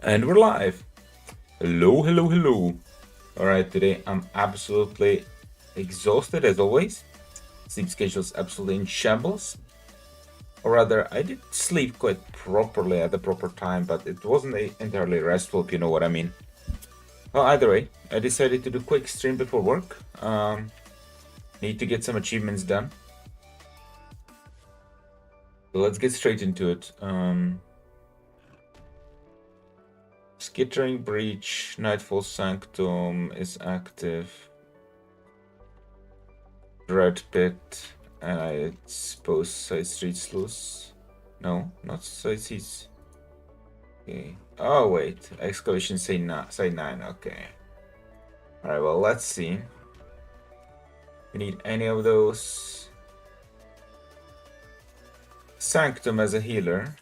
And we're live. Hello, hello, hello. Alright, today I'm absolutely exhausted as always. Sleep schedule's absolutely in shambles. Or rather, I did sleep quite properly at the proper time, but it wasn't entirely restful, if you know what I mean. Well, either way, I decided to do a quick stream before work. Need to get some achievements done. So let's get straight into it. Skittering Breach, Nightfall Sanctum is active. Dread Pit, and I suppose Side Streets loose. No, not Side Streets. Okay. Oh wait, Excavation side 9. Okay. Alright, well let's see. We need any of those. Sanctum as a healer.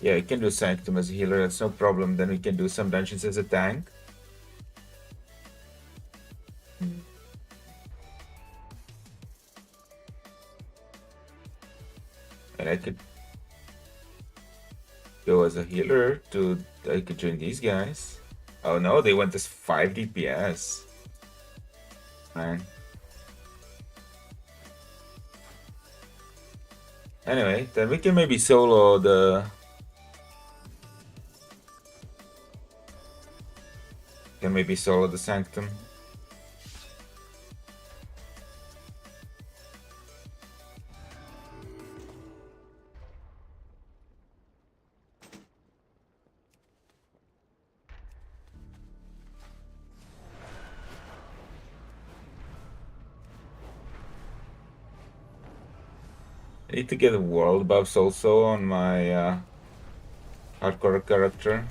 Yeah, we can do Sanctum as a healer, that's no problem. Then we can do some dungeons as a tank. And I could go as a healer to... I could join these guys. Oh no, they went as 5 DPS. Man. Anyway, then we can maybe solo the... Can maybe solo the Sanctum. I need to get world buffs also on my hardcore character.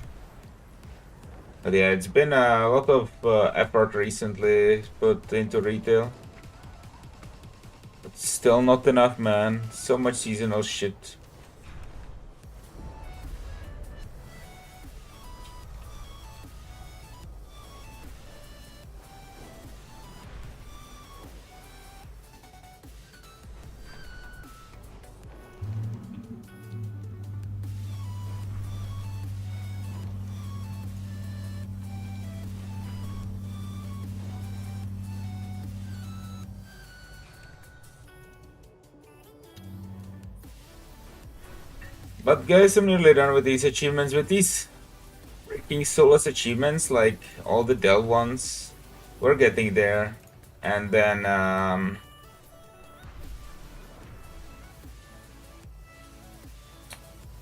But yeah, it's been a lot of effort recently put into retail. But still not enough, man. So much seasonal shit. But guys, I'm nearly done with these achievements. With these freaking soulless achievements, like all the Dell ones, we're getting there. And then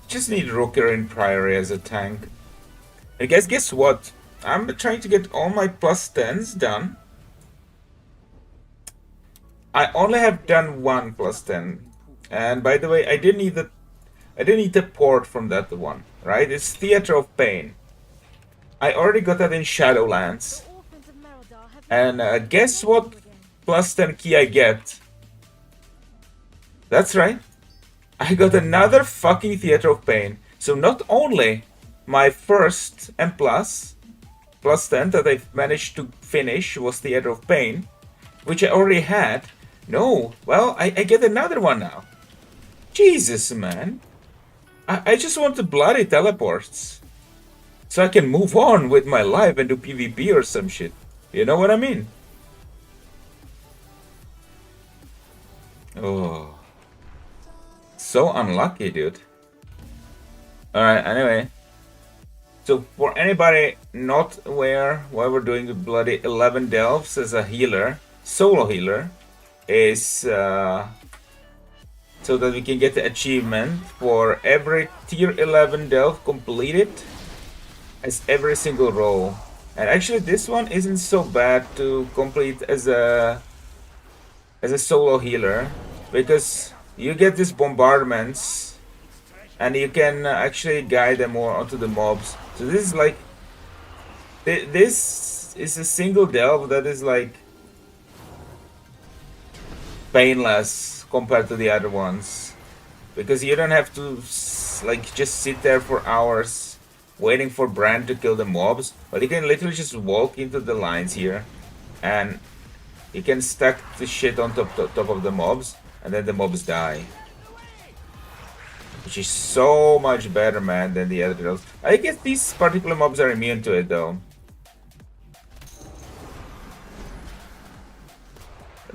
just need Rooker in Priory as a tank. And guys, guess what? I'm trying to get all my plus 10s done. I only have done one plus 10. And by the way, I didn't need the port from that one, right? It's Theater of Pain. I already got that in Shadowlands. And guess what plus 10 key I get? That's right. I got another fucking Theater of Pain. So not only my first and plus 10 that I managed to finish was Theater of Pain, which I already had. No, well, I get another one now. Jesus, man. I just want the bloody teleports. So I can move on with my life and do PvP or some shit. You know what I mean? Oh. So unlucky, dude. Alright, anyway. So for anybody not aware why we're doing the bloody 11 delves as a healer, solo healer, is so that we can get the achievement for every tier 11 delve completed as every single role. And actually this one isn't so bad to complete as a solo healer, because you get these bombardments and you can actually guide them more onto the mobs. So this is like, this is a single delve that is like painless compared to the other ones, because you don't have to like just sit there for hours waiting for Brand to kill the mobs, but you can literally just walk into the lines here and you can stack the shit on top of the mobs and then the mobs die. which is so much better, man, than the other delves. I guess these particular mobs are immune to it, though.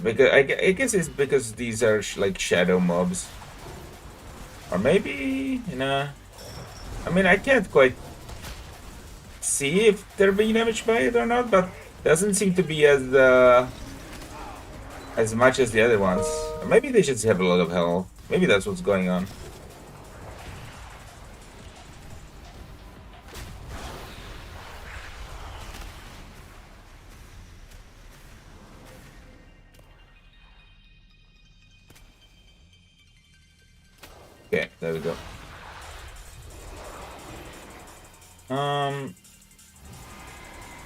Because I guess it's because these are like shadow mobs. Or maybe, you know, I mean, I can't quite see if they're being damaged by it or not, but doesn't seem to be as much as the other ones. Or maybe they just have a lot of health. Maybe that's what's going on. Okay, there we go.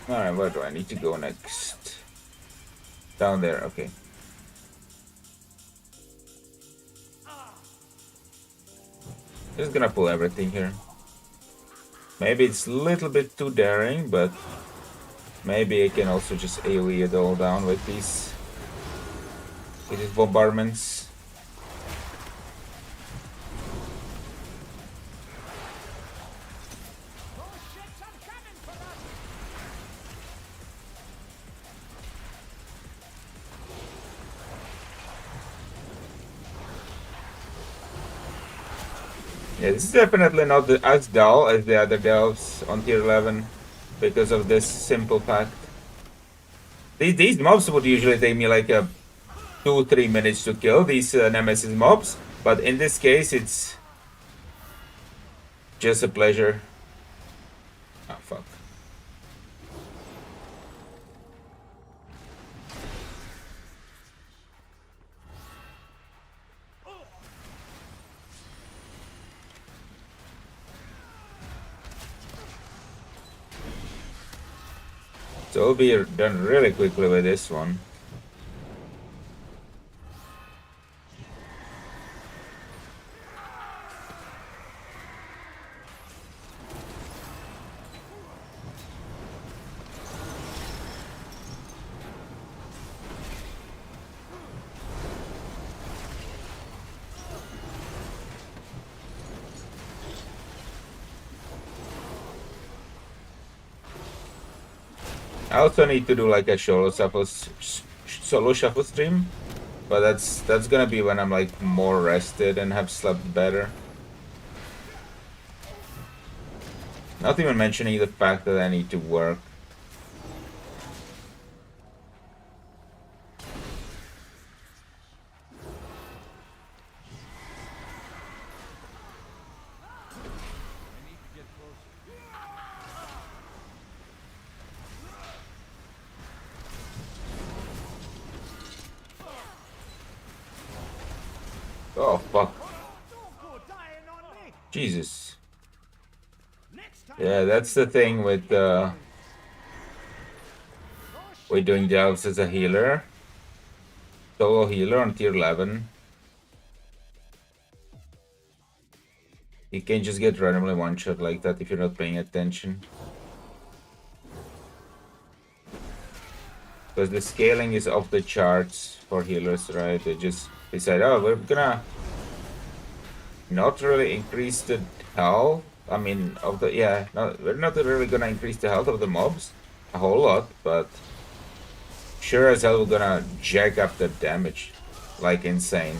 Alright, where do I need to go next? Down there, okay. Just gonna pull everything here. Maybe it's a little bit too daring, but maybe I can also just AoE it all down with these bombardments. Yeah, this is definitely not as dull as the other delves on tier 11 because of this simple fact. These mobs would usually take me like 2-3 minutes to kill, these Nemesis mobs, but in this case it's just a pleasure. Oh fuck. So it'll be done really quickly with this one. I also need to do like a solo shuffle stream, but that's gonna be when I'm like more rested and have slept better. Not even mentioning the fact that I need to work. Oh fuck. Jesus. Yeah, that's the thing with doing delves as a healer. Solo healer on tier 11. You can just get randomly one shot like that if you're not paying attention. Because the scaling is off the charts for healers, right? They just decide, oh, we're gonna not really increase the health. I mean, we're not really gonna increase the health of the mobs a whole lot, but sure as hell we're gonna jack up the damage like insane.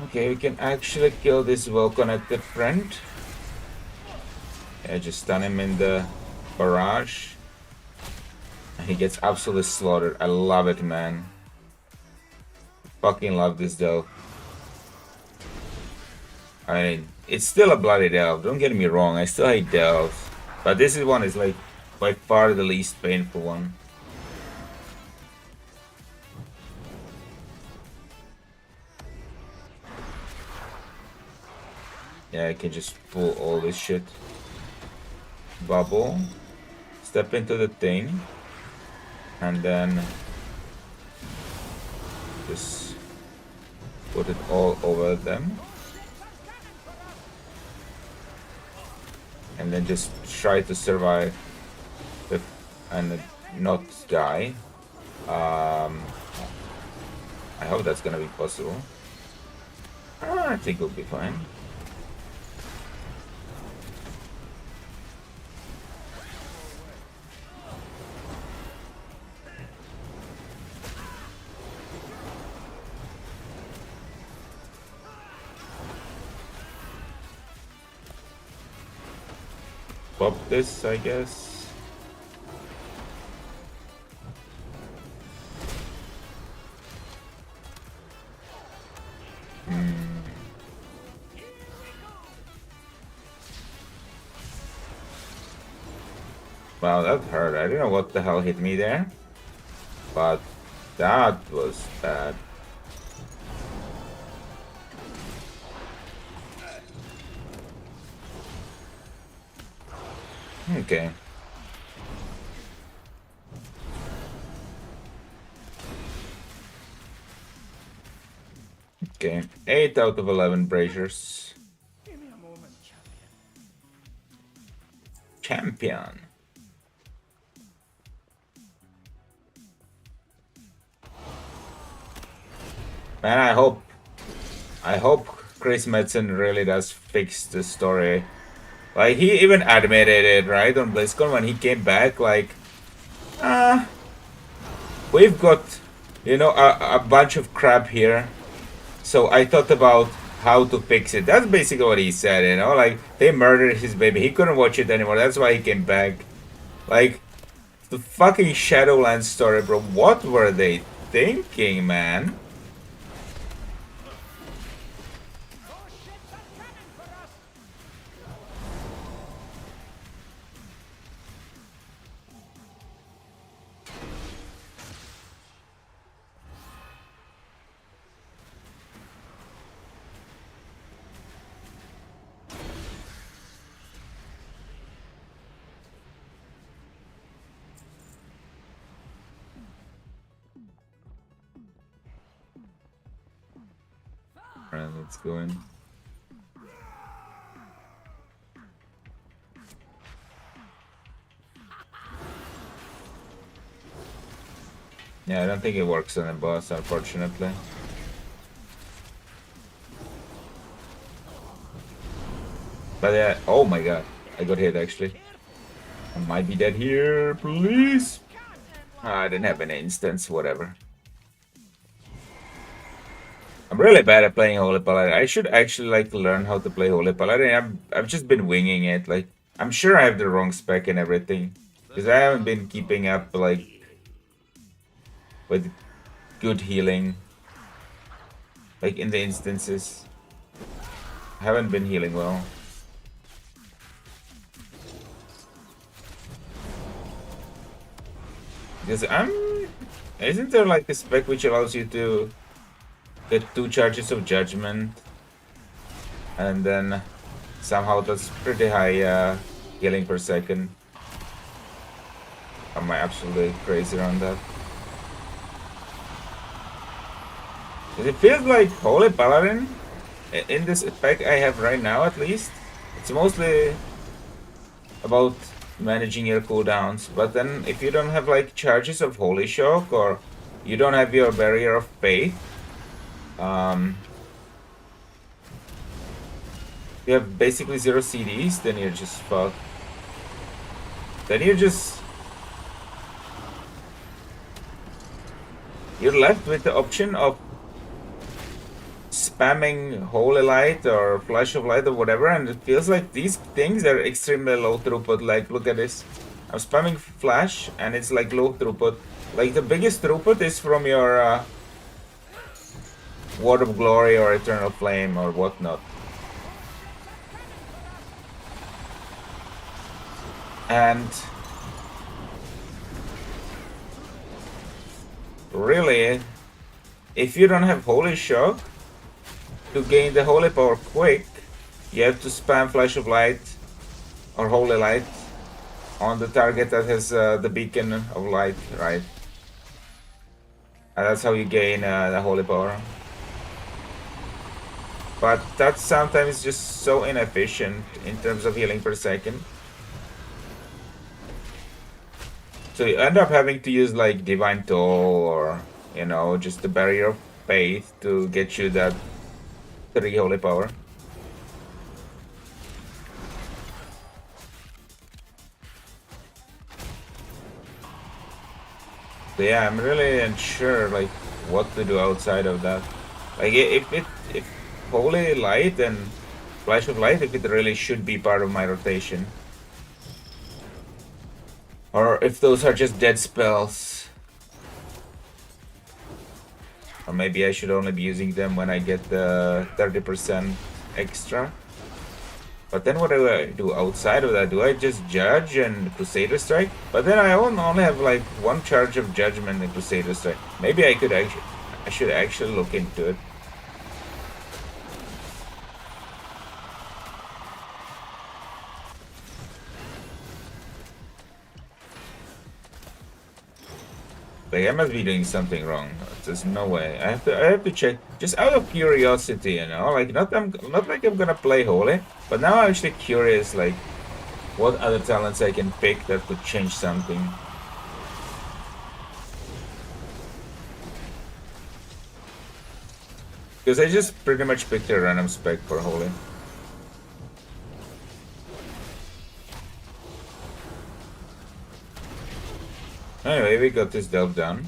Okay, we can actually kill this well-connected friend. Yeah, just stun him in the barrage. He gets absolutely slaughtered. I love it, man. Fucking love this delve. I mean, it's still a bloody delve. Don't get me wrong. I still hate delves. But this is one is like by far the least painful one. Yeah, I can just pull all this shit. Bubble. Step into the thing. And then just put it all over them. And then just try to survive and not die. I hope that's gonna be possible. I think we'll be fine. Pop this, I guess. Wow, that hurt. I don't know what the hell hit me there, but that was bad. Okay. Okay, 8 out of 11 braziers. Give me a moment, Champion. Man, I hope Chris Metzen really does fix the story. Like, he even admitted it, right, on BlizzCon when he came back, like, we've got, you know, a bunch of crap here. So I thought about how to fix it. That's basically what he said, you know, like, they murdered his baby. He couldn't watch it anymore. That's why he came back. Like, the fucking Shadowlands story, bro. What were they thinking, man? Alright, let's go in. Yeah, I don't think it works on a boss, unfortunately. But yeah, oh my god, I got hit actually. I might be dead here, please. I didn't have an instance, whatever. I'm really bad at playing Holy Paladin. I should actually like learn how to play Holy Paladin. I've just been winging it. Like, I'm sure I have the wrong spec and everything, because I haven't been keeping up like with good healing. Like in the instances, I haven't been healing well. Because isn't there like a spec which allows you to get 2 charges of judgment, and then somehow that's pretty high healing per second? Am I absolutely crazy on that? Because it feels like Holy Paladin, in this spec I have right now at least, it's mostly about managing your cooldowns, but then if you don't have like charges of Holy Shock, or you don't have your Barrier of Faith, you have basically 0 CDs, then you're just fucked. Then you're left with the option of spamming Holy Light or Flash of Light or whatever, and it feels like these things are extremely low throughput. Like, look at this. I'm spamming Flash and it's like low throughput. Like, the biggest throughput is from your Word of Glory or Eternal Flame or whatnot. And really, if you don't have Holy Shock to gain the Holy Power quick, you have to spam Flash of Light or Holy Light on the target that has the Beacon of Light, right? And that's how you gain the Holy Power. But that sometimes is just so inefficient in terms of healing per second. So you end up having to use like Divine Toll or, you know, just the Barrier of Faith to get you that 3 Holy Power. So yeah, I'm really unsure like what to do outside of that. Like if Holy Light and Flash of Light, if it really should be part of my rotation. Or if those are just dead spells. Or maybe I should only be using them when I get the 30% extra. But then what do I do outside of that? Do I just Judge and Crusader Strike? But then I only have like 1 charge of Judgment and Crusader Strike. Maybe I should actually look into it. Like I must be doing something wrong. There's no way. I have to check just out of curiosity, you know. Like not like I'm gonna play Holy, but now I'm actually curious, like what other talents I can pick that could change something. Because I just pretty much picked a random spec for Holy. Anyway, we got this delve done.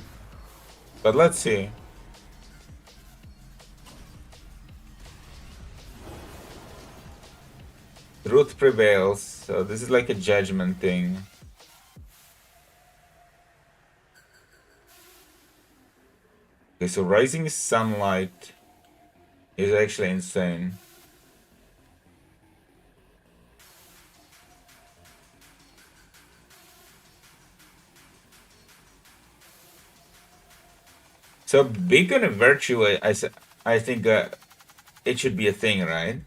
But let's see. Truth prevails, so this is like a judgment thing. Okay, so Rising Sunlight is actually insane. So Beacon of Virtue, I think it should be a thing, right?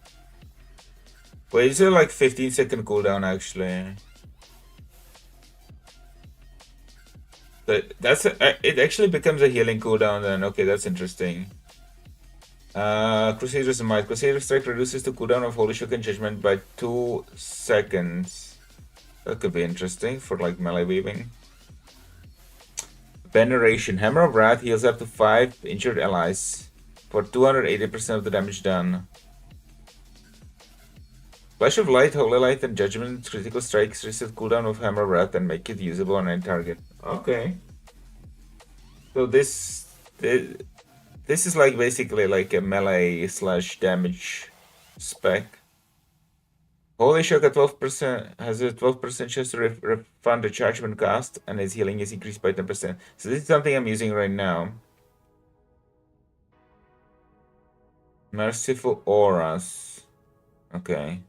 Wait, is it like 15-second cooldown actually? But it actually becomes a healing cooldown then. Okay, that's interesting. Crusader's Might. Crusader Strike reduces the cooldown of Holy Shock and Judgment by 2 seconds. That could be interesting for like melee weaving. Veneration. Hammer of Wrath heals up to 5 injured allies for 280% of the damage done. Flash of Light, Holy Light, and Judgment critical strikes reset cooldown of Hammer of Wrath and make it usable on any target. Okay. So this is like basically like a melee / damage spec. Holy Shock at 12% has a 12% chance to refund the charge when cast, and its healing is increased by 10%. So this is something I'm using right now. Merciful Auras. Okay.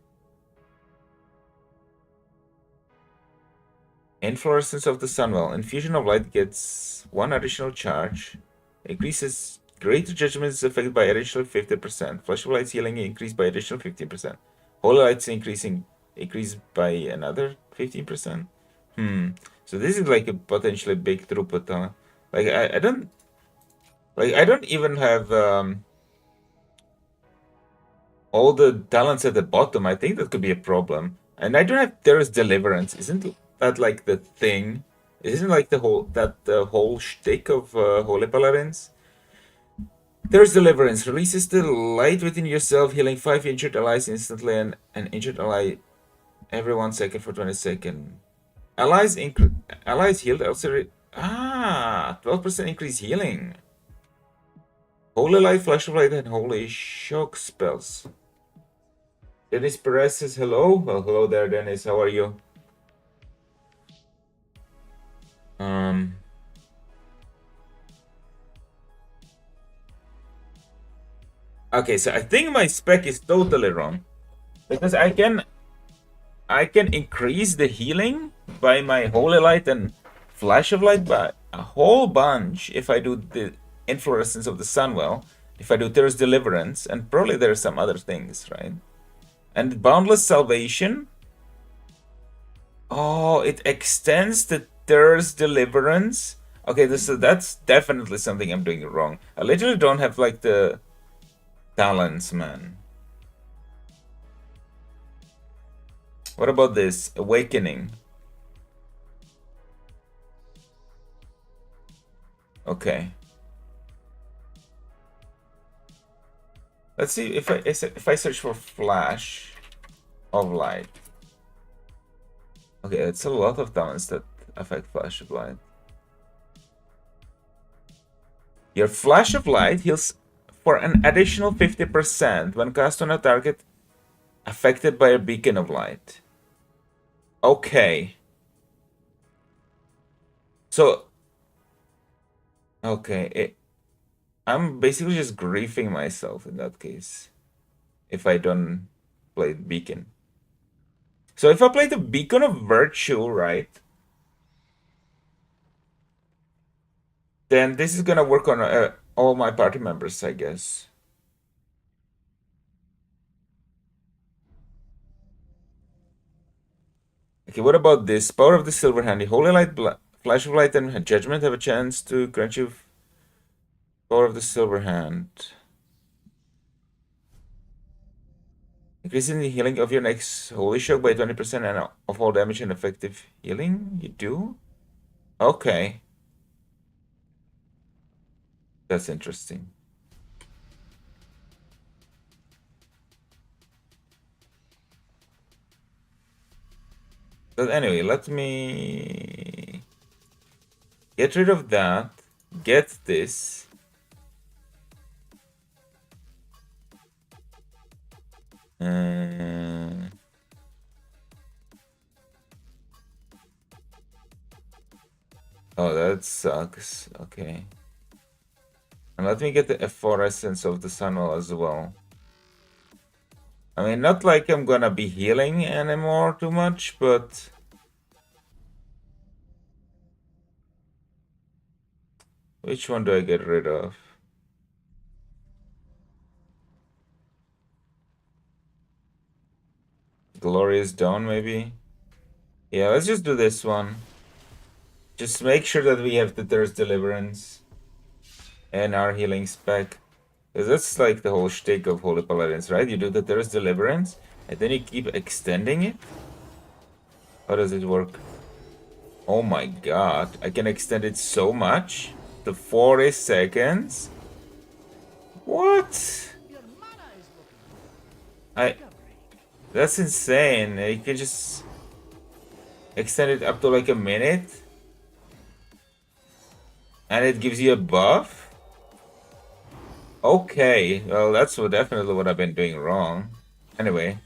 Inflorescence of the Sunwell. Infusion of Light gets 1 additional charge. Increases Greater Judgment's effect by additional 50%. Flash of Light's healing increased by additional 15%. Holy Light's increased by another 15%. So this is like a potentially big throughput, huh? Like I don't even have all the talents at the bottom. I think that could be a problem. And I don't have Terra's Deliverance. Isn't that like the thing? Isn't like the whole shtick of Holy Paladins? There's Deliverance. Releases the light within yourself, healing 5 injured allies instantly and an injured ally every 1 second for 20 seconds. Allies healed also. 12% increase healing. Holy Light, Flash of Light, and Holy Shock spells. Dennis Perez says hello. Well, hello there, Dennis. How are you? Okay, so I think my spec is totally wrong. Because I can increase the healing by my Holy Light and Flash of Light, but a whole bunch if I do the Inflorescence of the Sunwell, if I do Terra's Deliverance, and probably there's some other things, right? And Boundless Salvation. Oh, it extends the Terra's Deliverance. Okay, that's definitely something I'm doing wrong. I literally don't have like the talents, man. What about this? Awakening. Okay. Let's see if I search for Flash of Light. Okay, it's a lot of talents that affect Flash of Light. Your Flash of Light heals for an additional 50% when cast on a target affected by a beacon of light. Okay. So, okay, I'm basically just griefing myself in that case if I don't play Beacon. So if I play the Beacon of Virtue, right, then this is gonna work on all my party members, I guess. Okay, what about this? Power of the Silver Hand. Holy Light, Flash of Light, and Judgment have a chance to grant you Power of the Silver Hand. Increasing the healing of your next Holy Shock by 20% and of all damage and effective healing? You do? Okay. That's interesting. But anyway, let me get rid of that. Get this. Oh, that sucks. Okay. And let me get the efflorescence of the Sunwell as well. I mean, not like I'm gonna be healing anymore too much, but... Which one do I get rid of? Glorious Dawn, maybe? Yeah, let's just do this one. Just make sure that we have the Thirst Deliverance and our healing spec. Because that's like the whole shtick of Holy Paladins, right? You do the Thirst Deliverance, and then you keep extending it? How does it work? Oh my god, I can extend it so much? To 40 seconds? What? That's insane. You can just extend it up to like a minute? And it gives you a buff? Okay, well that's definitely what I've been doing wrong. Anyway,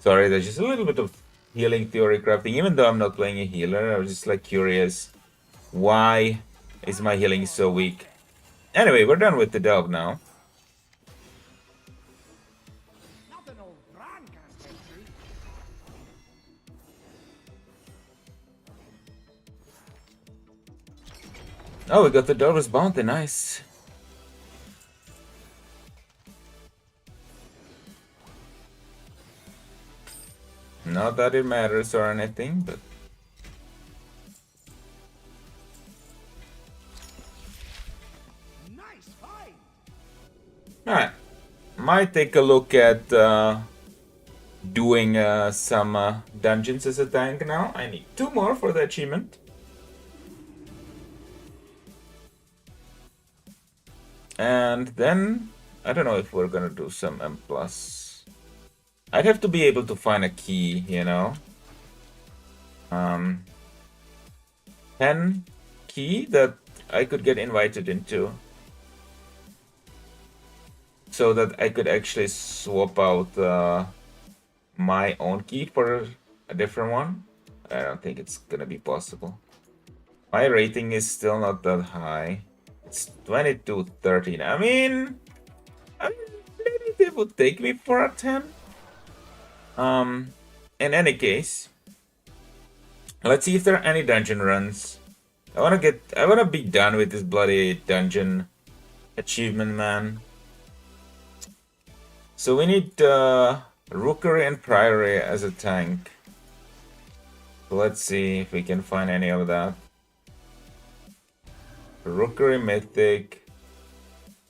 sorry, there's just a little bit of healing theory crafting. Even though I'm not playing a healer, I was just like curious, why is my healing so weak? Anyway, we're done with the delve now. Oh, we got the Delver's Bounty, nice. Not that it matters or anything, but... Nice fight. Alright. Might take a look at doing some dungeons as a tank now. I need 2 more for the achievement. And then, I don't know if we're gonna do some M+. I'd have to be able to find a key, you know? 10 key that I could get invited into. So that I could actually swap out my own key for a different one. I don't think it's gonna be possible. My rating is still not that high. It's 22-13. I mean, maybe they would take me for a 10. In any case, let's see if there are any dungeon runs I wanna be done with this bloody dungeon achievement, man. So we need Rookery and Priory as a tank. So let's see if we can find any of that. Rookery Mythic.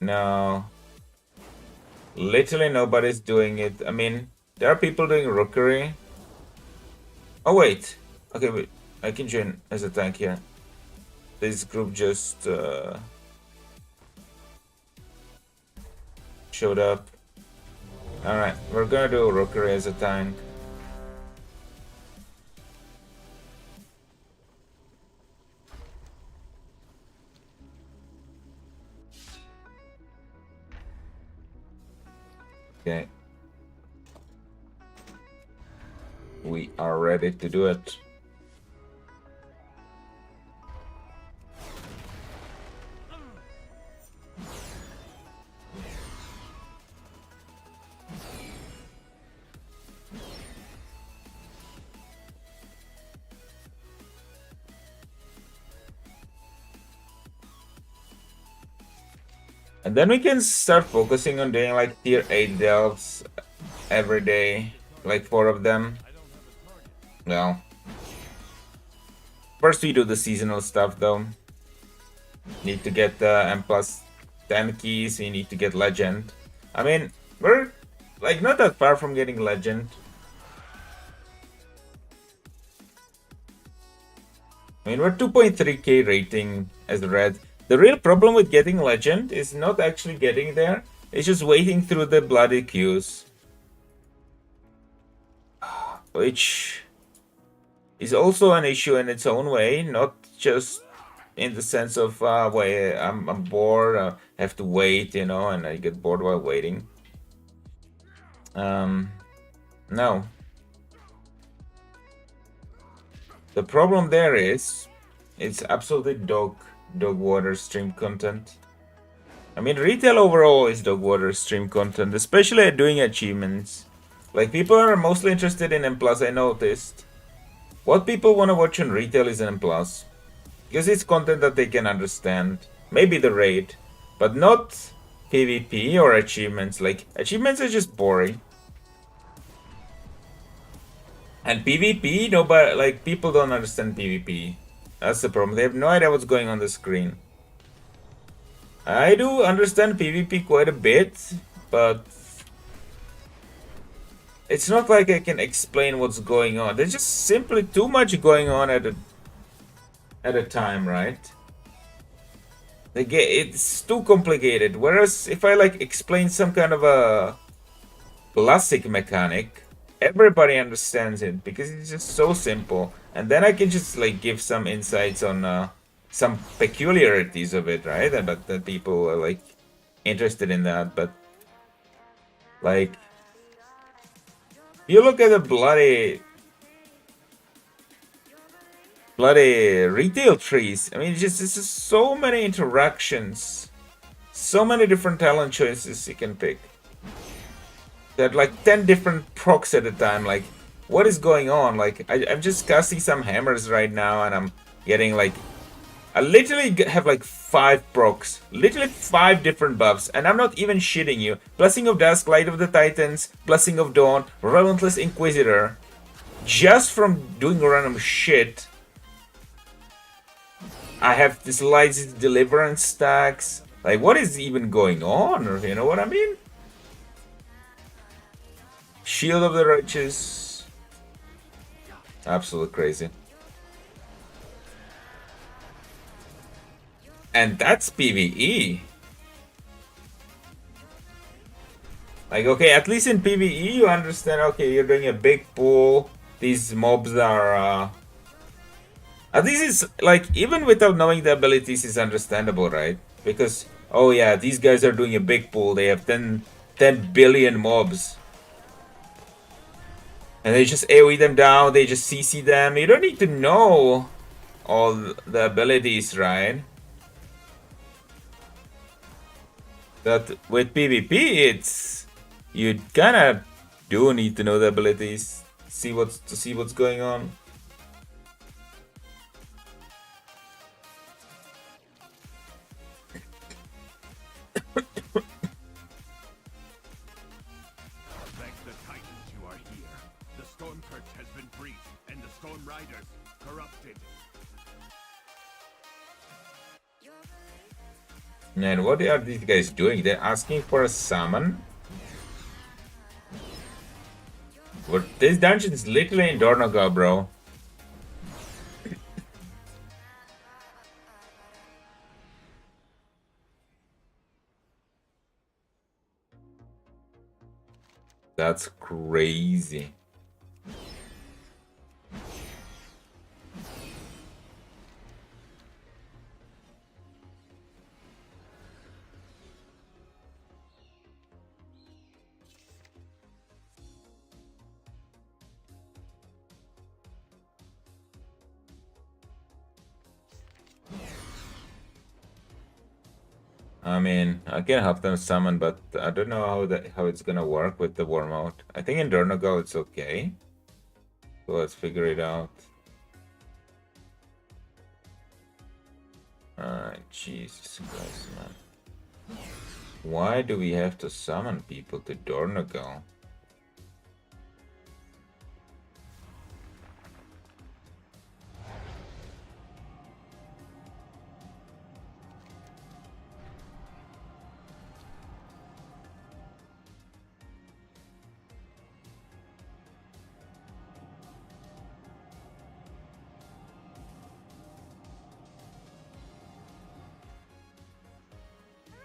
No. Literally nobody's doing it. I mean, there are people doing Rookery. Oh wait. Okay, wait. I can join as a tank here. This group just showed up. Alright, we're gonna do Rookery as a tank. Okay. We are ready to do it. And then we can start focusing on doing like tier 8 delves every day, like 4 of them. Well, first we do the seasonal stuff though. Need to get the M plus 10 keys, we need to get legend. I mean, we're like not that far from getting legend. I mean, we're 2.3k rating as red. The real problem with getting legend is not actually getting there, it's just waiting through the bloody queues. Which is also an issue in its own way, not just in the sense of where I'm bored, I have to wait, you know, and I get bored while waiting. No. The problem there is, it's absolutely dog water stream content. I mean, retail overall is dog water stream content, especially at doing achievements. Like, people are mostly interested in M+, I noticed. What people want to watch on retail is M+. Because it's content that they can understand. Maybe the raid, but not PvP or achievements. Like, achievements are just boring. And PvP, nobody, like, people don't understand PvP. That's the problem. They have no idea what's going on the screen. I do understand PvP quite a bit, but it's not like I can explain what's going on. There's just simply too much going on at a time, right? It's too complicated. Whereas if I like explain some kind of a classic mechanic, everybody understands it because it's just so simple. And then I can just like give some insights on some peculiarities of it, right? And that people are like interested in that. But like, you look at the bloody retail trees. I mean, it's just so many interactions, so many different talent choices you can pick. There are like 10 different procs at a time. Like, what is going on? Like, I'm just casting some hammers right now, and I'm getting like, I literally have like 5 procs, literally 5 different buffs, and I'm not even shitting you. Blessing of Dusk, Light of the Titans, Blessing of Dawn, Relentless Inquisitor, just from doing random shit. I have this Light's Deliverance stacks. Like, what is even going on? Or, you know what I mean? Shield of the Righteous. Absolutely crazy. And that's PvE. Like, okay, at least in PvE you understand, okay, you're doing a big pool. These mobs are, at least it's, like, even without knowing the abilities, it's understandable, right? Because, oh yeah, these guys are doing a big pool. They have 10 billion mobs. And they just AoE them down, they just CC them. You don't need to know all the abilities, right? But with PvP, it's, you kinda do need to know the abilities, to see what's going on. riders corrupted. Man, what are these guys doing? They're asking for a summon? But this dungeon is literally in Dornogal, bro. That's crazy. I mean, I can help them summon, but I don't know how it's gonna work with the war mode. I think in Dornogal it's okay. So let's figure it out. Alright, Jesus Christ, man. Why do we have to summon people to Dornogal?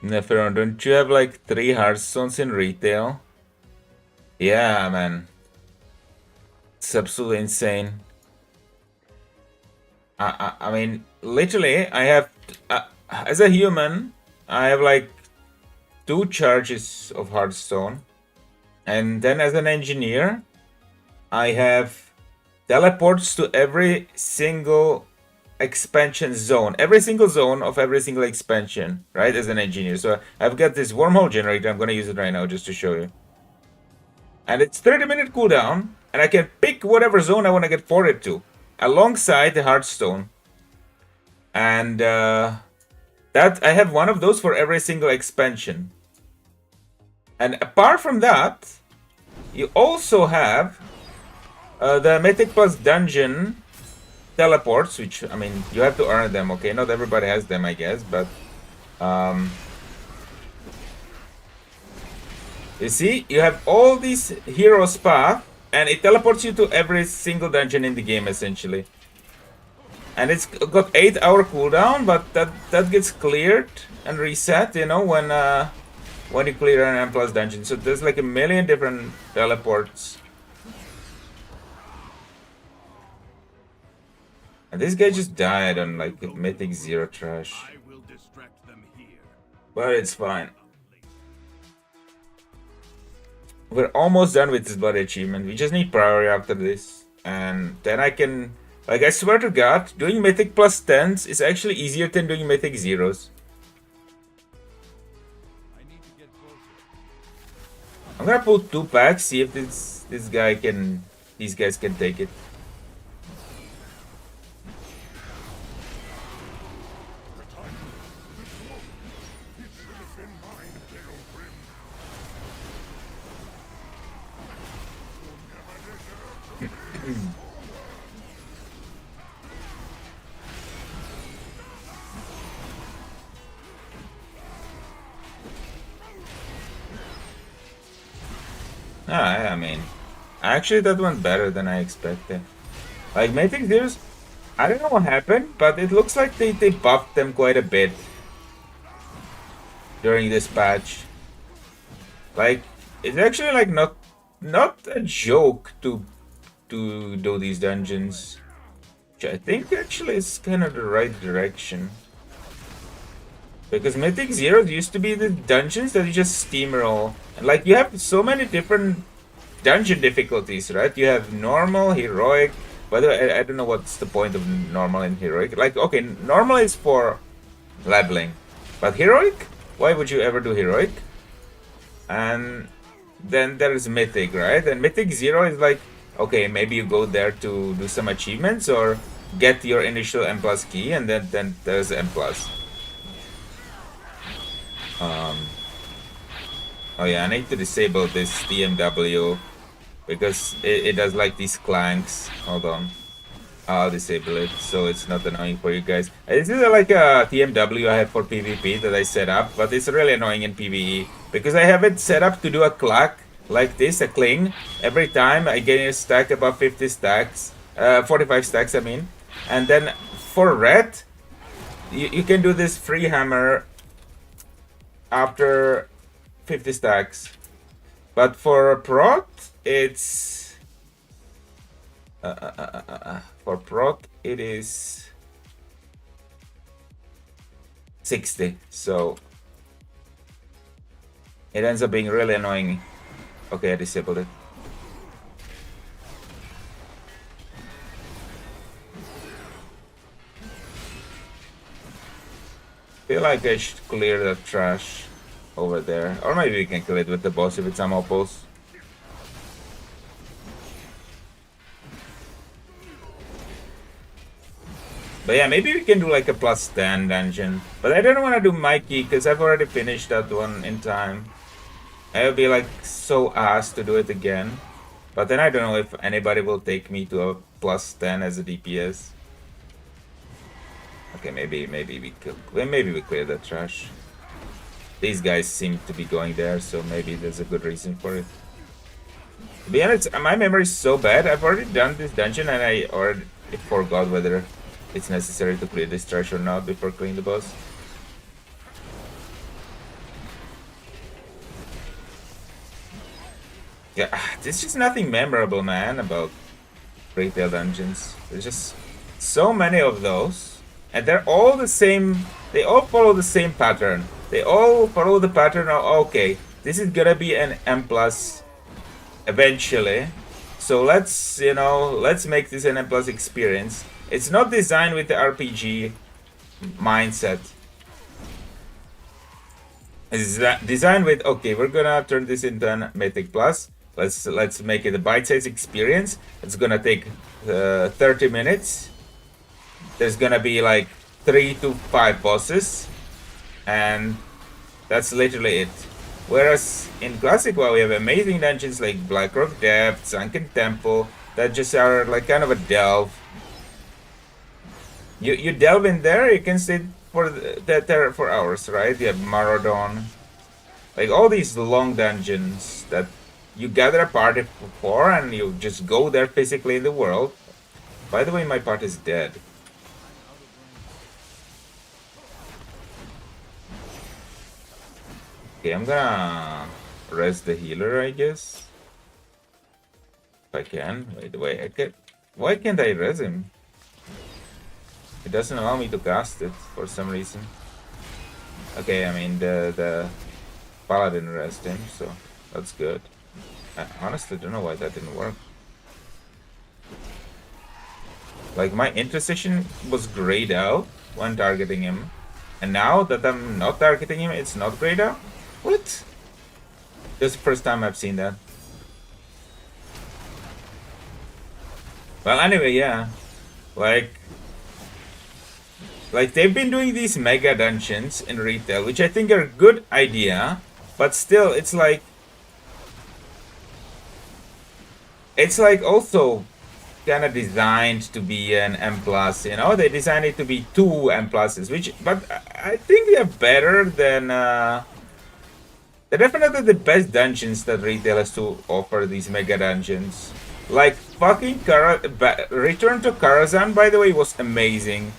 Neferon, don't you have like 3 Hearthstones in retail? Yeah, man. It's absolutely insane. I mean, literally, I have, as a human, I have like 2 charges of Hearthstone. And then as an engineer, I have teleports to every single expansion zone, every single zone of every single expansion, right? As an engineer, so I've got this wormhole generator. I'm gonna use it right now just to show you. And it's 30-minute cooldown, and I can pick whatever zone I want to get forwarded to, alongside the Hearthstone. And that I have one of those for every single expansion. And apart from that, you also have the Mythic Plus Dungeon teleports, which, I mean, you have to earn them, okay? Not everybody has them, I guess, but you see, you have all these heroes path, and it teleports you to every single dungeon in the game, essentially. And it's got 8-hour cooldown, but that gets cleared and reset, you know, when you clear an M+ dungeon. So there's like a million different teleports. And this guy just died on like Mythic 0 trash. But it's fine. We're almost done with this bloody achievement. We just need priority after this. And then I can... Like, I swear to God, doing Mythic plus 10s is actually easier than doing Mythic 0s. I'm gonna pull 2 packs, see if this guy can... These guys can take it. I mean, actually that went better than I expected. Like, Mythic Zeros, I don't know what happened, but it looks like they buffed them quite a bit during this patch. Like, it's actually like not a joke to do these dungeons, which I think actually is kind of the right direction. Because Mythic Zeros used to be the dungeons that you just steamroll. And like, you have so many different dungeon difficulties, right? You have normal, heroic. By the way, I don't know what's the point of normal and heroic. Like, okay, normal is for leveling. But heroic? Why would you ever do heroic? And then there is Mythic, right? And Mythic 0 is like, okay, maybe you go there to do some achievements or get your initial M+ key, and then there's M+. Oh yeah, I need to disable this DMW because it does like these clanks. Hold on. I'll disable it so it's not annoying for you guys. This is like a TMW I have for PvP that I set up, but it's really annoying in PvE because I have it set up to do a clack like this, a cling, every time I get a stack above 50 stacks, 45 stacks I mean. And then for red, you can do this free hammer after 50 stacks. But for prot, it's... for prot, it is 60, so it ends up being really annoying. Okay, I disabled it. Feel like I should clear the trash over there, or maybe we can kill it with the boss if it's ammo pulse. But yeah, maybe we can do like a +10 dungeon. But I don't want to do Mikey because I've already finished that one in time. I would be like so asked to do it again. But then I don't know if anybody will take me to a +10 as a DPS. Okay, maybe we clear the trash. These guys seem to be going there, so maybe there's a good reason for it. To be honest, my memory is so bad. I've already done this dungeon and I already forgot whether it's necessary to clear this trash or not before clearing the boss. Yeah, there's just nothing memorable, man, about retail dungeons. There's just so many of those, and they're all the same. They all follow the same pattern. They all follow the pattern of, okay, this is gonna be an M+ eventually. So let's make this an M+ experience. It's not designed with the RPG mindset. It's designed with, okay, we're gonna turn this into an Mythic Plus. Let's make it a bite-sized experience. It's gonna take 30 minutes. There's gonna be like 3 to 5 bosses, and that's literally it. Whereas in Classic WoW we have amazing dungeons like Blackrock Depth, Sunken Temple, that just are like kind of a delve. You delve in there, you can sit for there for hours, right? You have Marodon, like all these long dungeons that you gather a party for, and you just go there physically in the world. By the way, my party is dead. Okay, I'm gonna res the healer, I guess. If I can. Wait, why can't I res him? It doesn't allow me to cast it for some reason. Okay, I mean the paladin rested him, so that's good. I honestly don't know why that didn't work. Like my intercession was grayed out when targeting him, and now that I'm not targeting him, it's not grayed out. What? This is the first time I've seen that. Well, anyway, yeah, like they've been doing these mega dungeons in retail, which I think are a good idea, but still, it's like also kind of designed to be an M+, you know? They designed it to be 2 M+, but I think they're better than, they're definitely the best dungeons that retail has to offer, these mega dungeons. Like, fucking Return to Karazhan, by the way, was amazing.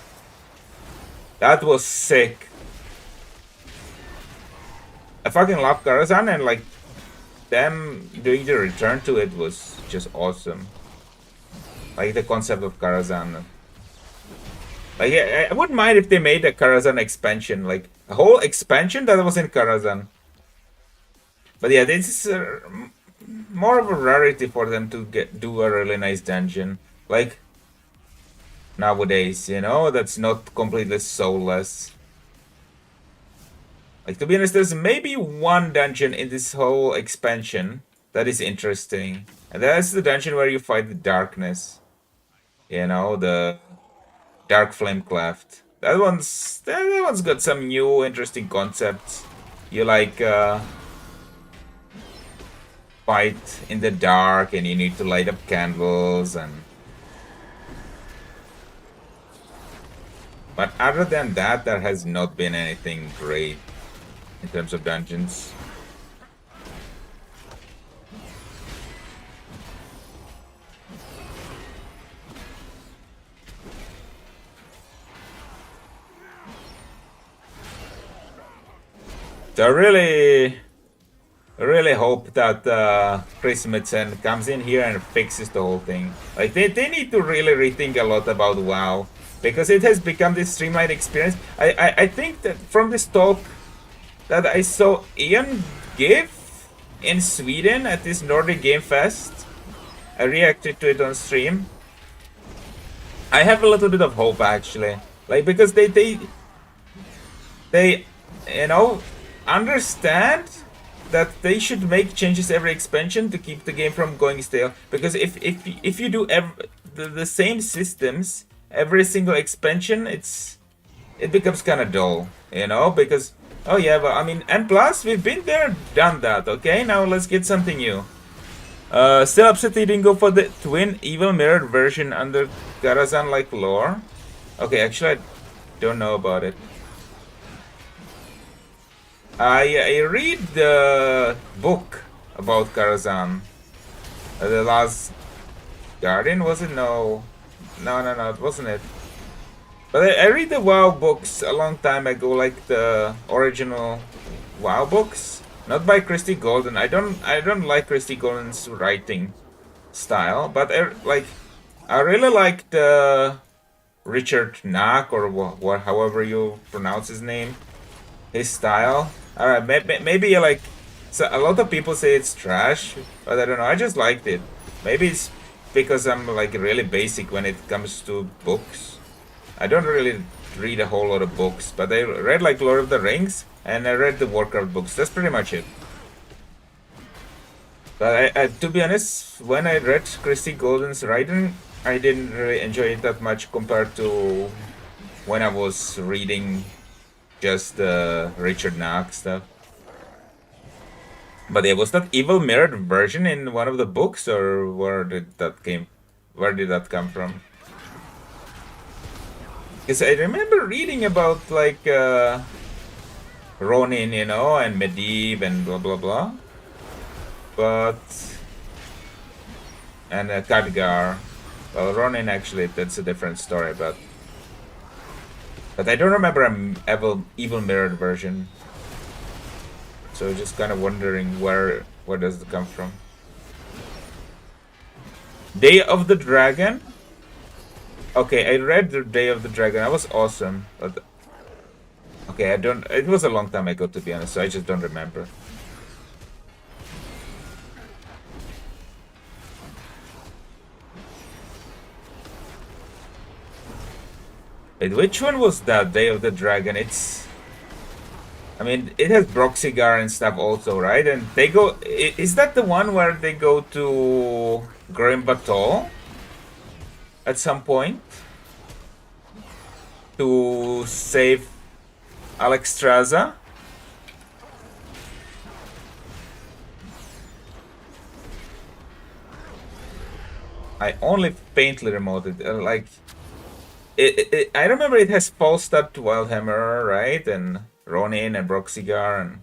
That was sick. I fucking love Karazhan, and like, them doing the return to it was just awesome. Like the concept of Karazhan. Like, I wouldn't mind if they made a Karazhan expansion, like a whole expansion that was in Karazhan. But yeah, this is more of a rarity for them to do a really nice dungeon. Like nowadays, you know, that's not completely soulless. Like, to be honest, there's maybe one dungeon in this whole expansion that is interesting. And that's the dungeon where you fight the darkness. You know, the Dark Flame Cleft. That one's got some new interesting concepts. You like fight in the dark and you need to light up candles, and But other than that, there has not been anything great in terms of dungeons. So I really hope that Chris Metzen comes in here and fixes the whole thing. Like they need to really rethink a lot about WoW because it has become this streamlined experience. I think that from this talk that I saw Ian give in Sweden at this Nordic Game Fest, I reacted to it on stream. I have a little bit of hope actually, like because they you know understand that they should make changes every expansion to keep the game from going stale. Because if you do the same systems every single expansion, it becomes kind of dull, you know. Because oh yeah, but I mean, and plus we've been there, done that. Okay, now let's get something new. Still upset they didn't go for the twin evil mirrored version under Karazhan like lore. Okay, actually I don't know about it. I read the book about Karazhan. The Last Guardian, was it? No, it wasn't it. But I read the WoW books a long time ago, like the original WoW books, not by Christie Golden. I don't like Christie Golden's writing style, but I really like the Richard Knack or however you pronounce his name, his style. Alright, maybe like so a lot of people say it's trash, but I don't know. I just liked it. Maybe it's because I'm like really basic when it comes to books. I don't really read a whole lot of books, but I read like Lord of the Rings and I read the Warcraft books. That's pretty much it. But to be honest, when I read Christie Golden's writing, I didn't really enjoy it that much compared to when I was reading just the Richard Knack stuff. But it was that evil mirrored version in one of the books, or where did that come from? Because I remember reading about like Ronin, you know, and Medivh and blah blah blah. But and Khadgar. Well, Ronin actually that's a different story, but I don't remember an evil mirrored version. So just kind of wondering where does it come from? Day of the Dragon. Okay, I read the Day of the Dragon. That was awesome. But okay, I don't. It was a long time ago, to be honest. So I just don't remember. Wait, which one was that? Day of the Dragon. I mean, it has Broxigar and stuff also, right? And they go. Is that the one where they go to Grim Batol at some point to save Alexstrasza? I only faintly remoted. Like, I remember it has Falstad to Wildhammer, right? And Ronin and Broxigar and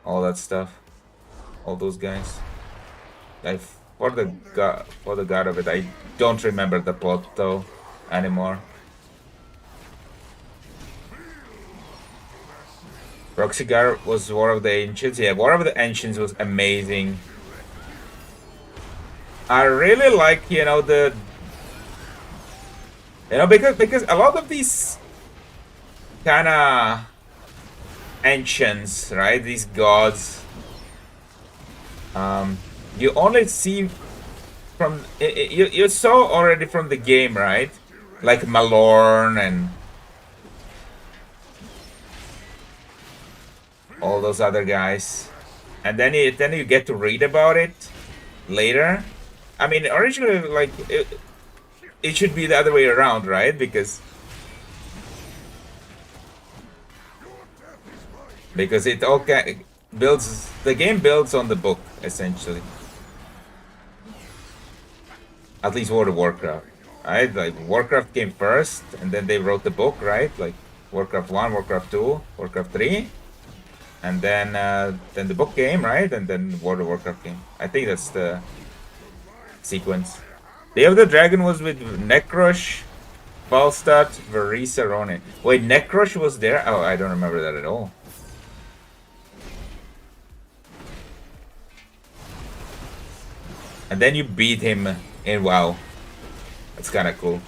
all that stuff. All those guys. For the god of it, I don't remember the plot though anymore. Broxigar was War of the Ancients. Yeah, War of the Ancients was amazing. I really like, you know, because a lot of these kind of ancients, right? These gods, you only see from you saw already from the game, right? Like Malorn and all those other guys, and then you get to read about it later. I mean, originally, like it should be the other way around, right? Because it all builds, the game builds on the book essentially. At least World of Warcraft. right? Like Warcraft came first, and then they wrote the book, right? Like Warcraft 1, Warcraft 2, Warcraft 3, and then the book came, right? And then World of Warcraft came. I think that's the sequence. Day of the Dragon was with Necrush, Falstad, Varisa, Ronin. Wait, Necrush was there? Oh, I don't remember that at all. And then you beat him in WoW. That's kind of cool.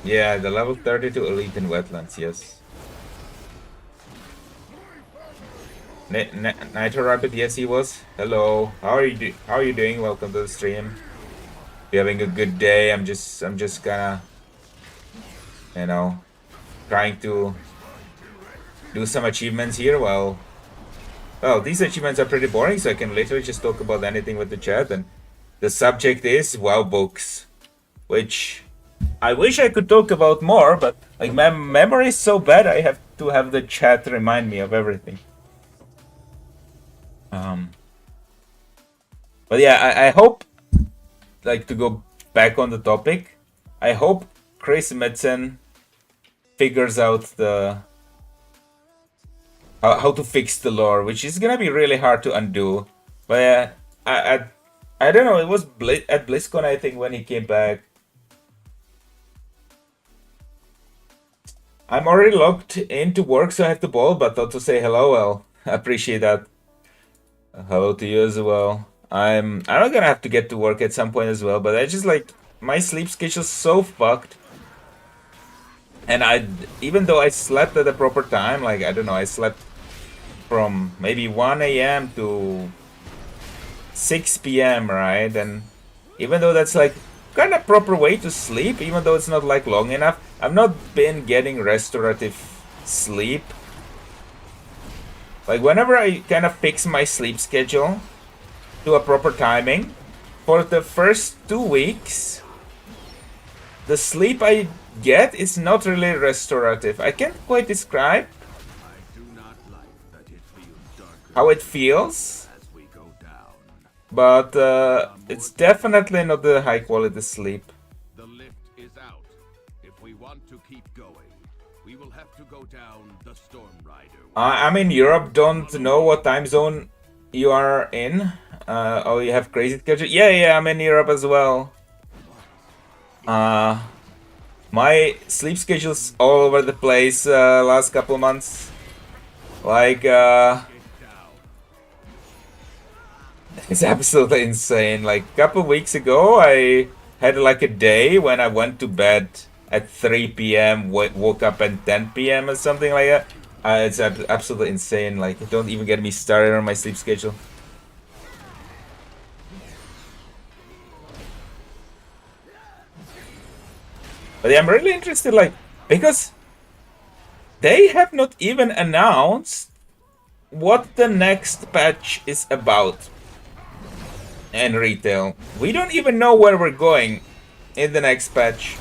Yeah, the level 32 elite in wetlands, yes. Nitro Rabbit, yes he was. Hello, how are you doing? Welcome to the stream. If you're having a good day, I'm just kinda, you know, trying to do some achievements here. Well, these achievements are pretty boring, so I can literally just talk about anything with the chat, and the subject is WoW books, which I wish I could talk about more, but like my memory is so bad, I have to have the chat remind me of everything. But yeah, I hope, like, to go back on the topic, I hope Chris Metzen figures out the how to fix the lore, which is gonna be really hard to undo. But I don't know. It was at BlizzCon, I think, when he came back. I'm already logged into work, so I have to ball, but thought to say hello. Well, I appreciate that. Hello to you as well. I'm not gonna have to get to work at some point as well, but I just like my sleep schedule's so fucked. And even though I slept at the proper time, like I don't know, I slept from maybe 1 a.m. to 6 p.m., right? And even though that's like kind of proper way to sleep, even though it's not like long enough, I've not been getting restorative sleep. Like whenever I kind of fix my sleep schedule to a proper timing, for the first 2 weeks, the sleep I get is not really restorative. I can't quite describe how it feels, but it's definitely not the high quality sleep. The lift is out. If we want to keep going, we will have to go down the Storm Rider. I'm in Europe. Don't know what time zone you are in. Oh, you have crazy schedule. Yeah, I'm in Europe as well. My sleep schedule's all over the place last couple months. Like, it's absolutely insane. Like, a couple weeks ago, I had like a day when I went to bed at 3 p.m., woke up at 10 p.m. or something like that. It's absolutely insane. Like, don't even get me started on my sleep schedule. But yeah, I'm really interested, like, because they have not even announced what the next patch is about in retail. We don't even know where we're going in the next patch.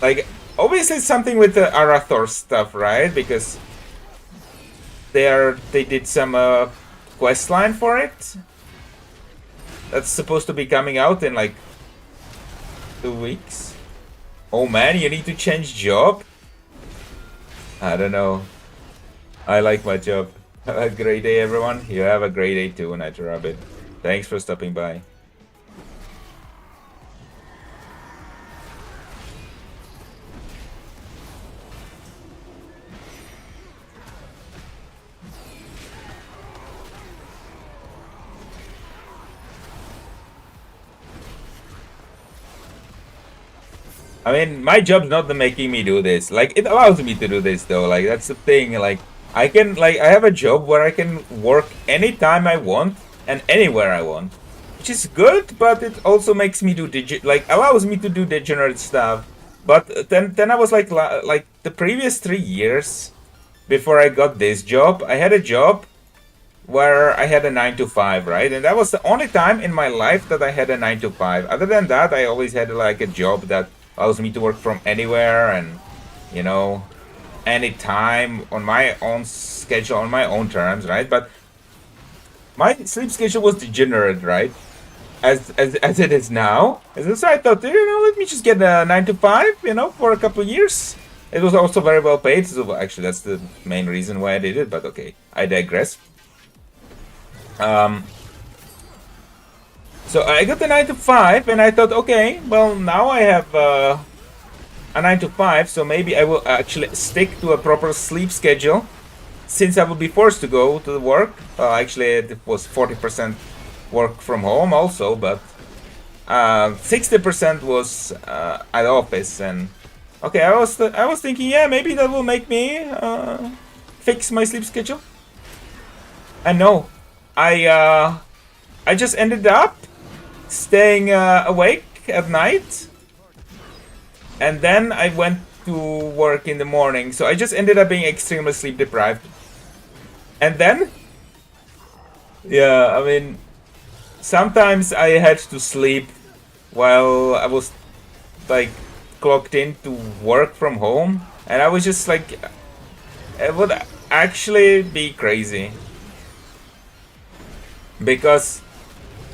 Like, obviously something with the Arathor stuff, right? Because they did some quest line for it. That's supposed to be coming out in like 2 weeks. Oh man, you need to change job? I don't know. I like my job. Have a great day, everyone. You have a great day too, Nitro Rabbit. Thanks for stopping by. I mean, my job's not the making me do this. Like, it allows me to do this, though. Like, that's the thing. Like, I have a job where I can work anytime I want and anywhere I want. Which is good, but it also makes me do allows me to do degenerate stuff. But then I was like the previous 3 years before I got this job, I had a job where I had a 9 to 5, right? And that was the only time in my life that I had a 9 to 5. Other than that, I always had like a job that allows me to work from anywhere and, you know, any time on my own schedule, on my own terms, right? But my sleep schedule was degenerate, right? As it is now. So I thought, let me just get a 9 to 5, for a couple of years. It was also very well paid, so actually that's the main reason why I did it, but okay, I digress. So I got the 9 to 5, and I thought, okay, well, now I have a 9 to 5, so maybe I will actually stick to a proper sleep schedule, since I will be forced to go to the work. Actually, it was 40% work from home also, but 60% was at office. And okay, I was thinking, yeah, maybe that will make me fix my sleep schedule. And no, I just ended up staying awake at night, and then I went to work in the morning. So I just ended up being extremely sleep deprived. And then, yeah, I mean, sometimes I had to sleep while I was like clocked in to work from home, and I was just like, it would actually be crazy because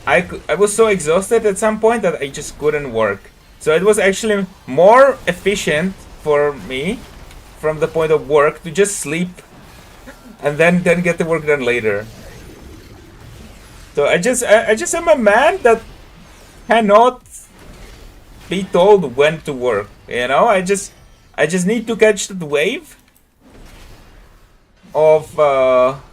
I was so exhausted at some point that I just couldn't work. So it was actually more efficient for me from the point of work to just sleep and then get the work done later. So I just am a man that cannot be told when to work. I just need to catch the wave of how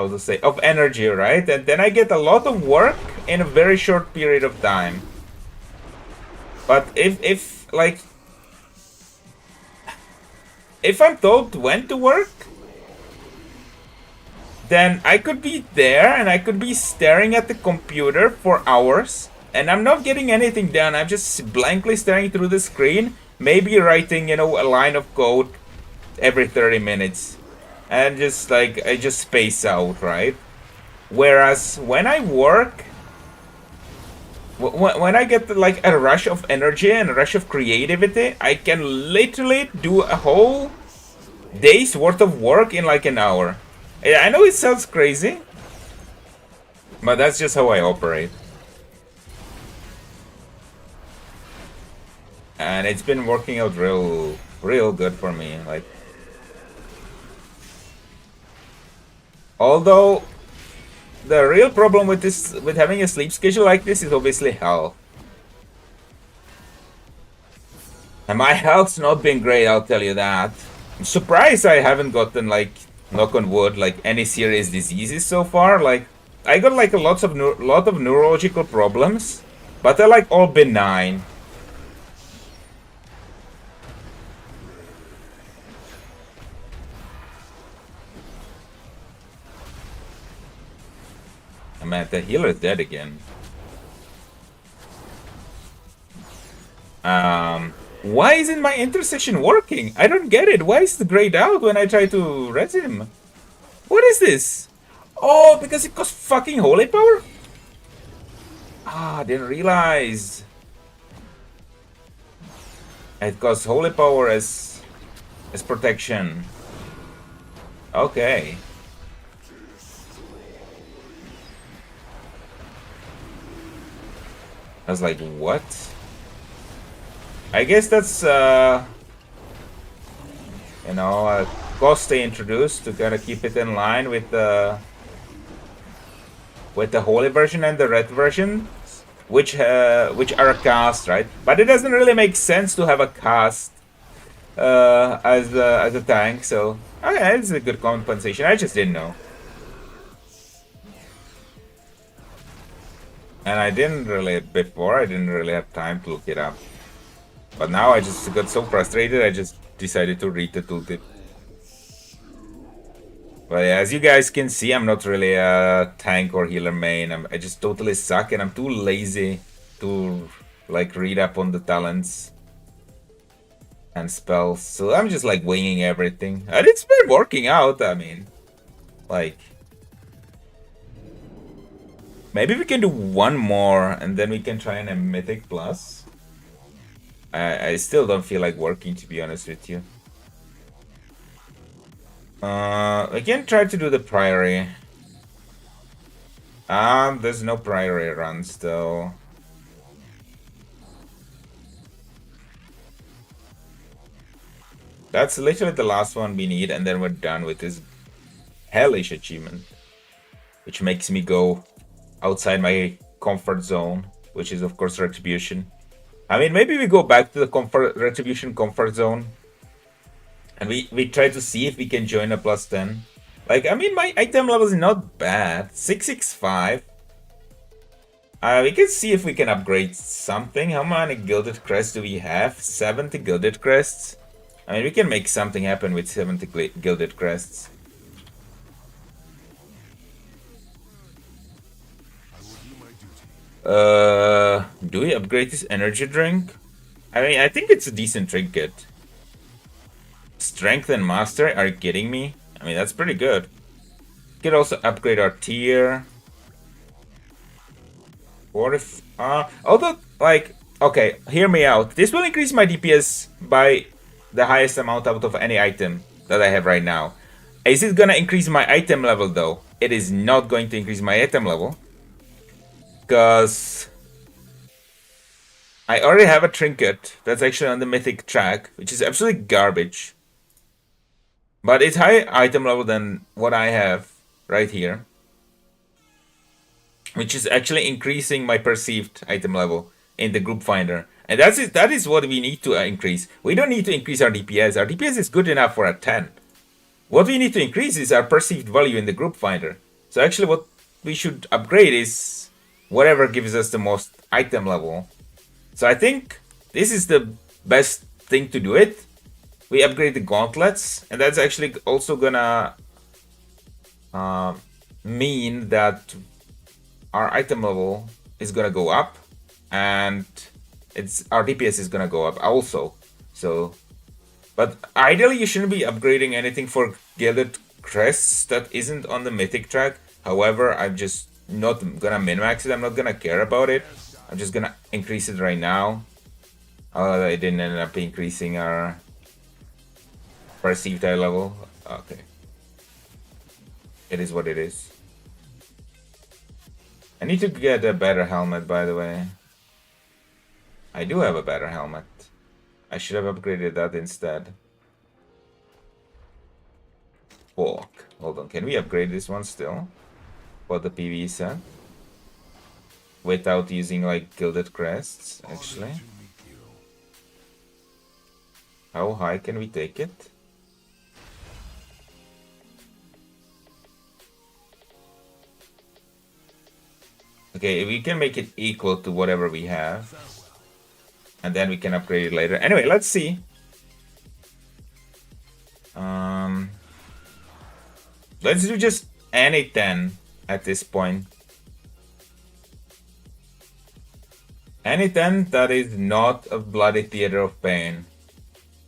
to say, of energy, right? And then I get a lot of work in a very short period of time. But if I'm told when to work, then I could be there and I could be staring at the computer for hours and I'm not getting anything done. I'm just blankly staring through the screen, maybe writing, a line of code every 30 minutes. And just like, I just space out, right? Whereas when I work, when I get like a rush of energy and a rush of creativity, I can literally do a whole day's worth of work in like an hour. I know it sounds crazy, but that's just how I operate. And it's been working out real good for me. Like, although the real problem with having a sleep schedule like this is obviously health. And my health's not been great, I'll tell you that. I'm surprised I haven't gotten, like, knock on wood, like any serious diseases so far. Like, I got like lot of neurological problems, but they're like all benign. Oh, man, the healer's dead again. Why isn't my intercession working? I don't get it. Why is it grayed out when I try to res him? What is this? Oh, because it costs fucking holy power? Ah, didn't realize. It costs holy power as protection. Okay. I was like, what? I guess that's a cost they introduced to kind of keep it in line with the holy version and the red version, which are a cast, right? But it doesn't really make sense to have a cast as a tank. So okay, it's a good compensation. I just didn't know, and I didn't really have time to look it up. But now I just got so frustrated, I just decided to read the tooltip. But yeah, as you guys can see, I'm not really a tank or healer main. I just totally suck, and I'm too lazy to like read up on the talents and spells. So I'm just like winging everything. And it's been working out, I mean. Like, maybe we can do one more and then we can try an Mythic Plus. I still don't feel like working, to be honest with you. I can try to do the Priory. There's no Priory runs though. That's literally the last one we need, and then we're done with this hellish achievement. Which makes me go outside my comfort zone, which is of course Retribution. I mean, maybe we go back to the Retribution comfort zone. And we try to see if we can join a +10. Like, I mean, my item level is not bad. 665. We can see if we can upgrade something. How many Gilded Crests do we have? 70 Gilded Crests? I mean, we can make something happen with 70 Gilded Crests. Do we upgrade this energy drink? I mean, I think it's a decent trinket. Strength and Mastery? Are you kidding me? I mean, that's pretty good. We could also upgrade our tier. What if... although, like... Okay, hear me out. This will increase my DPS by the highest amount out of any item that I have right now. Is it gonna increase my item level, though? It is not going to increase my item level. Because... I already have a trinket that's actually on the mythic track, which is absolutely garbage. But it's higher item level than what I have right here. Which is actually increasing my perceived item level in the group finder. And that is what we need to increase. We don't need to increase our DPS. Our DPS is good enough for a 10. What we need to increase is our perceived value in the group finder. So actually what we should upgrade is whatever gives us the most item level. So I think this is the best thing to do it. We upgrade the gauntlets, and that's actually also gonna mean that our item level is gonna go up, and our DPS is gonna go up also. So, but ideally you shouldn't be upgrading anything for Gilded Crests that isn't on the mythic track. However, I'm just not gonna min-max it. I'm not gonna care about it. I'm just gonna increase it right now. I didn't end up increasing our perceived eye level. Okay. It is what it is. I need to get a better helmet, by the way. I do have a better helmet. I should have upgraded that instead. Fuck. Hold on, can we upgrade this one still? For the PvE set? Without using like Gilded Crests, actually. How high can we take it? Okay, we can make it equal to whatever we have. And then we can upgrade it later. Anyway, let's see. Let's do just any 10 at this point. Any 10 that is not a Bloody Theater of Pain.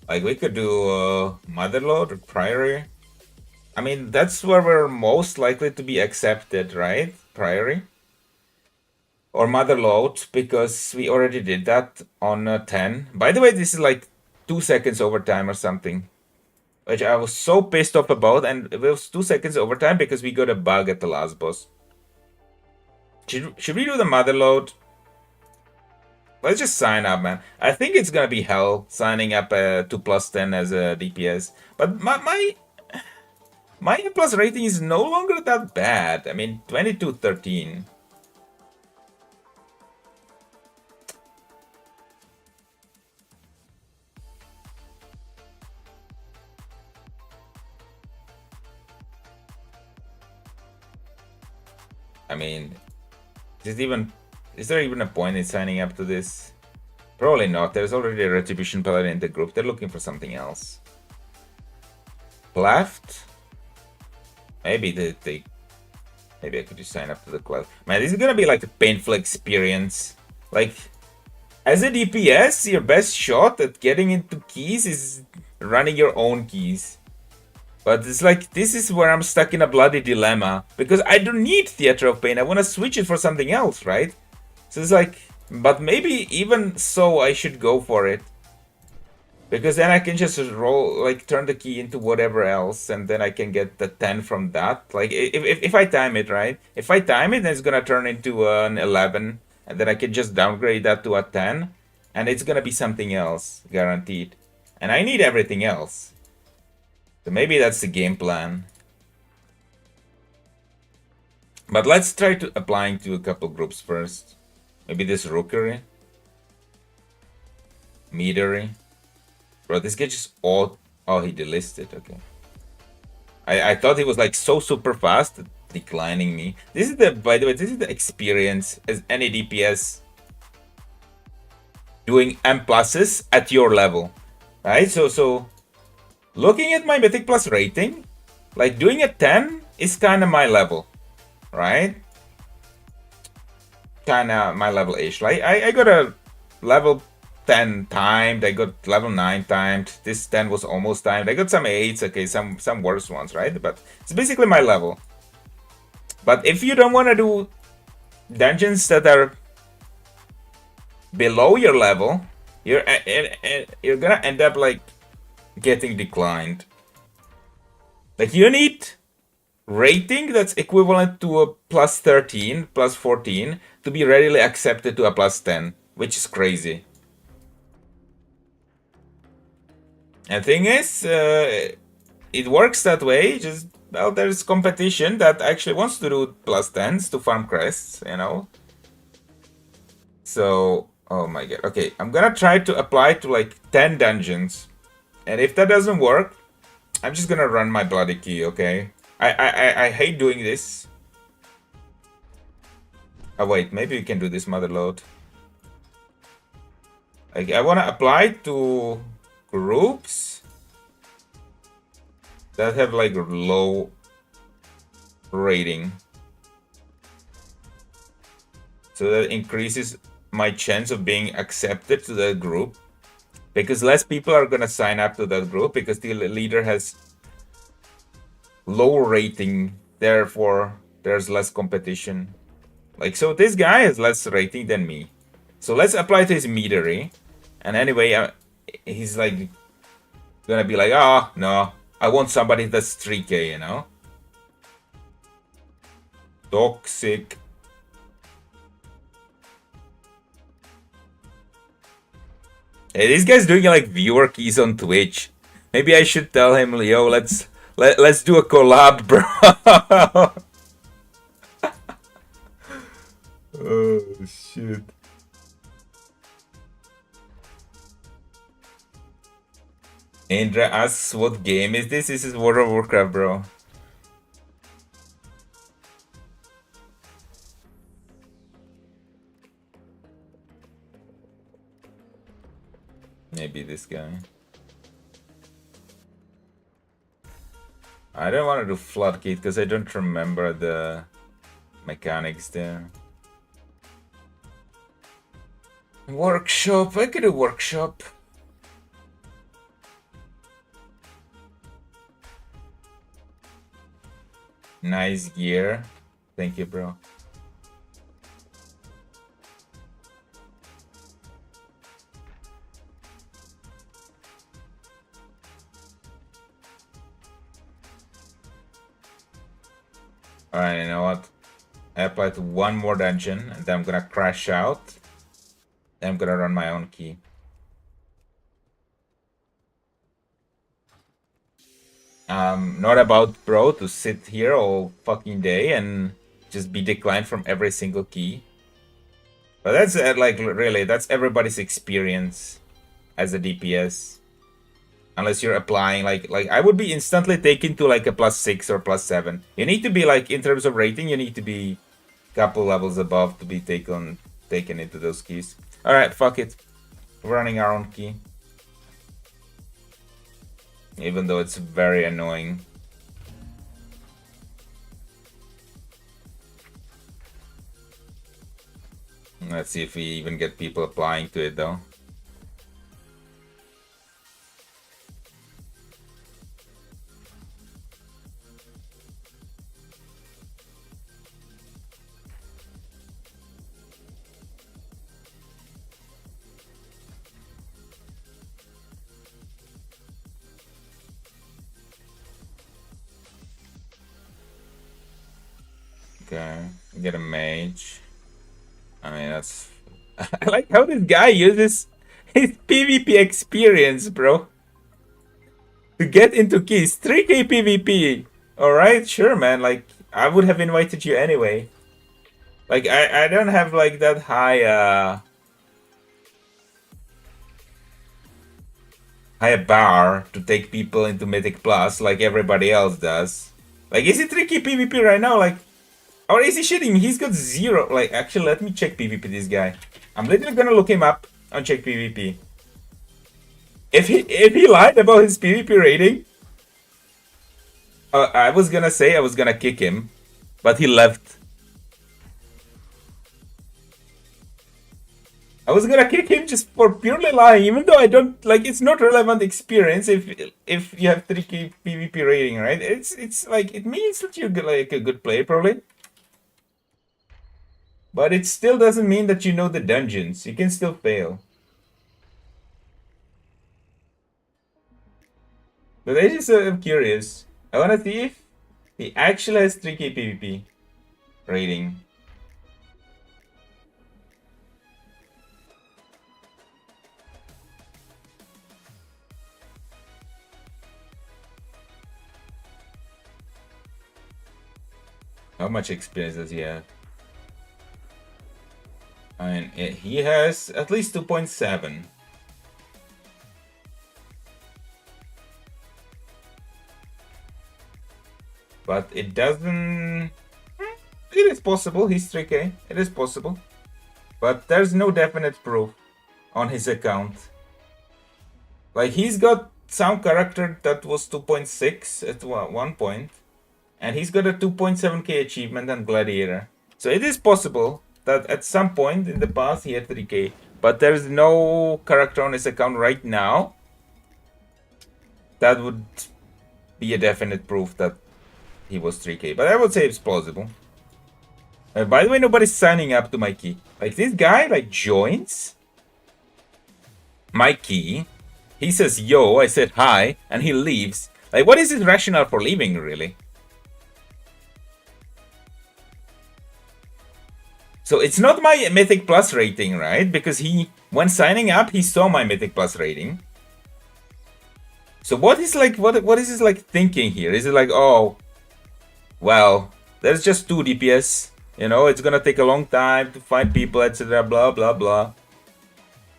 Like, we could do Motherlode or Priory. I mean, that's where we're most likely to be accepted, right? Priory. Or Motherlode, because we already did that on 10. By the way, this is like 2 seconds overtime or something. Which I was so pissed off about, and it was 2 seconds overtime because we got a bug at the last boss. Should we do the Motherlode? Let's just sign up, man. I think it's gonna be hell signing up to +10 as a DPS. But my plus rating is no longer that bad. I mean, 2213. I mean, is there even a point in signing up to this? Probably not. There's already a Retribution Paladin in the group. They're looking for something else. Cleft? Maybe maybe I could just sign up to the Cleft. Man, this is gonna be like a painful experience. Like, as a DPS, your best shot at getting into keys is running your own keys. But it's like, this is where I'm stuck in a bloody dilemma. Because I don't need Theater of Pain. I want to switch it for something else, right? So it's like, but maybe even so I should go for it. Because then I can just roll, like, turn the key into whatever else, and then I can get the 10 from that. Like, if I time it, right? If I time it, then it's gonna turn into an 11, and then I can just downgrade that to a 10, and it's gonna be something else, guaranteed. And I need everything else. So maybe that's the game plan. But let's try to applying to a couple groups first. Maybe this Rookery. Meadery. Bro, this guy just oh he delisted, okay. I thought he was like so super fast, declining me. This is the, by the way, this is the experience as any DPS doing M pluses at your level. Right? So looking at my Mythic Plus rating, like doing a 10 is kinda my level. Right? Kinda my level-ish. Like I got a level 10 timed, I got level 9 timed, this 10 was almost timed, I got some 8s, okay, some worse ones, right? But it's basically my level. But if you don't want to do dungeons that are below your level, you're gonna end up like getting declined. Like you need rating that's equivalent to a plus 13, plus 14 to be readily accepted to a plus 10, which is crazy. And thing is, it works that way. Just, well, there's competition that actually wants to do plus 10s to farm crests, you know. So, oh my god. Okay, I'm gonna try to apply to like 10 dungeons. And if that doesn't work, I'm just gonna run my bloody key, okay? I hate doing this. Oh wait, maybe we can do this mother load. Like, I wanna apply to groups that have like low rating, so that increases my chance of being accepted to that group, because less people are gonna sign up to that group because the leader has low rating, therefore there's less competition. Like, so this guy has less rating than me, so let's apply to his meadery. And anyway, he's like gonna be like, oh no, I want somebody that's 3k, you know. Toxic. Hey, this guy's doing like viewer keys on Twitch. Maybe I should tell him, yo, let's do a collab, bro. Oh shit. Indra asks, what game is this? This is World of Warcraft, bro. Maybe this guy. I don't want to do Floodgate because I don't remember the mechanics there. Workshop, I could do workshop. Nice gear. Thank you, bro. Alright, you know what? I apply to one more dungeon, and then I'm gonna crash out. Then I'm gonna run my own key. Not about, bro, to sit here all fucking day and just be declined from every single key. But that's like, really, that's everybody's experience as a DPS. Unless you're applying, like I would be instantly taken to like a +6 or +7. You need to be like, in terms of rating, you need to be a couple levels above to be taken into those keys. Alright, fuck it. We're running our own key. Even though it's very annoying. Let's see if we even get people applying to it though. Okay, get a mage. I mean, that's... I like how this guy uses his PvP experience, bro, to get into keys. 3k PvP. Alright, sure, man. Like, I would have invited you anyway. Like, I don't have, like, that high bar to take people into Mythic Plus like everybody else does. Like, is it 3k PvP right now? Like, or is he shitting? He's got 0. Like, actually, let me check PvP this guy. I'm literally gonna look him up and check PvP. If he lied about his PvP rating, I was gonna say I was gonna kick him, but he left. I was gonna kick him just for purely lying, even though I don't like. It's not relevant experience if you have 3k PvP rating, right? It's like it means that you're like a good player probably, but it still doesn't mean that you know the dungeons. You can still fail. But I just am curious. I wanna see if he actually has 3k PvP rating. How much experience does he have? I mean, he has at least 2.7. But it doesn't... It is possible, he's 3k. It is possible. But there's no definite proof on his account. Like, he's got some character that was 2.6 at one point. And he's got a 2.7k achievement on Gladiator. So it is possible that at some point in the past he had 3k. But there's no character on his account right now that would be a definite proof that he was 3k. But I would say it's plausible. By the way, nobody's signing up to my key. Like, this guy, like, joins my key. He says, yo, I said hi, and he leaves. Like, what is his rationale for leaving, really? So it's not my Mythic Plus rating, right? Because when signing up, he saw my Mythic Plus rating. So what is like, what is his like thinking here? Is it like, oh, well, there's just 2 DPS. You know, it's gonna take a long time to find people, etc. Blah blah blah.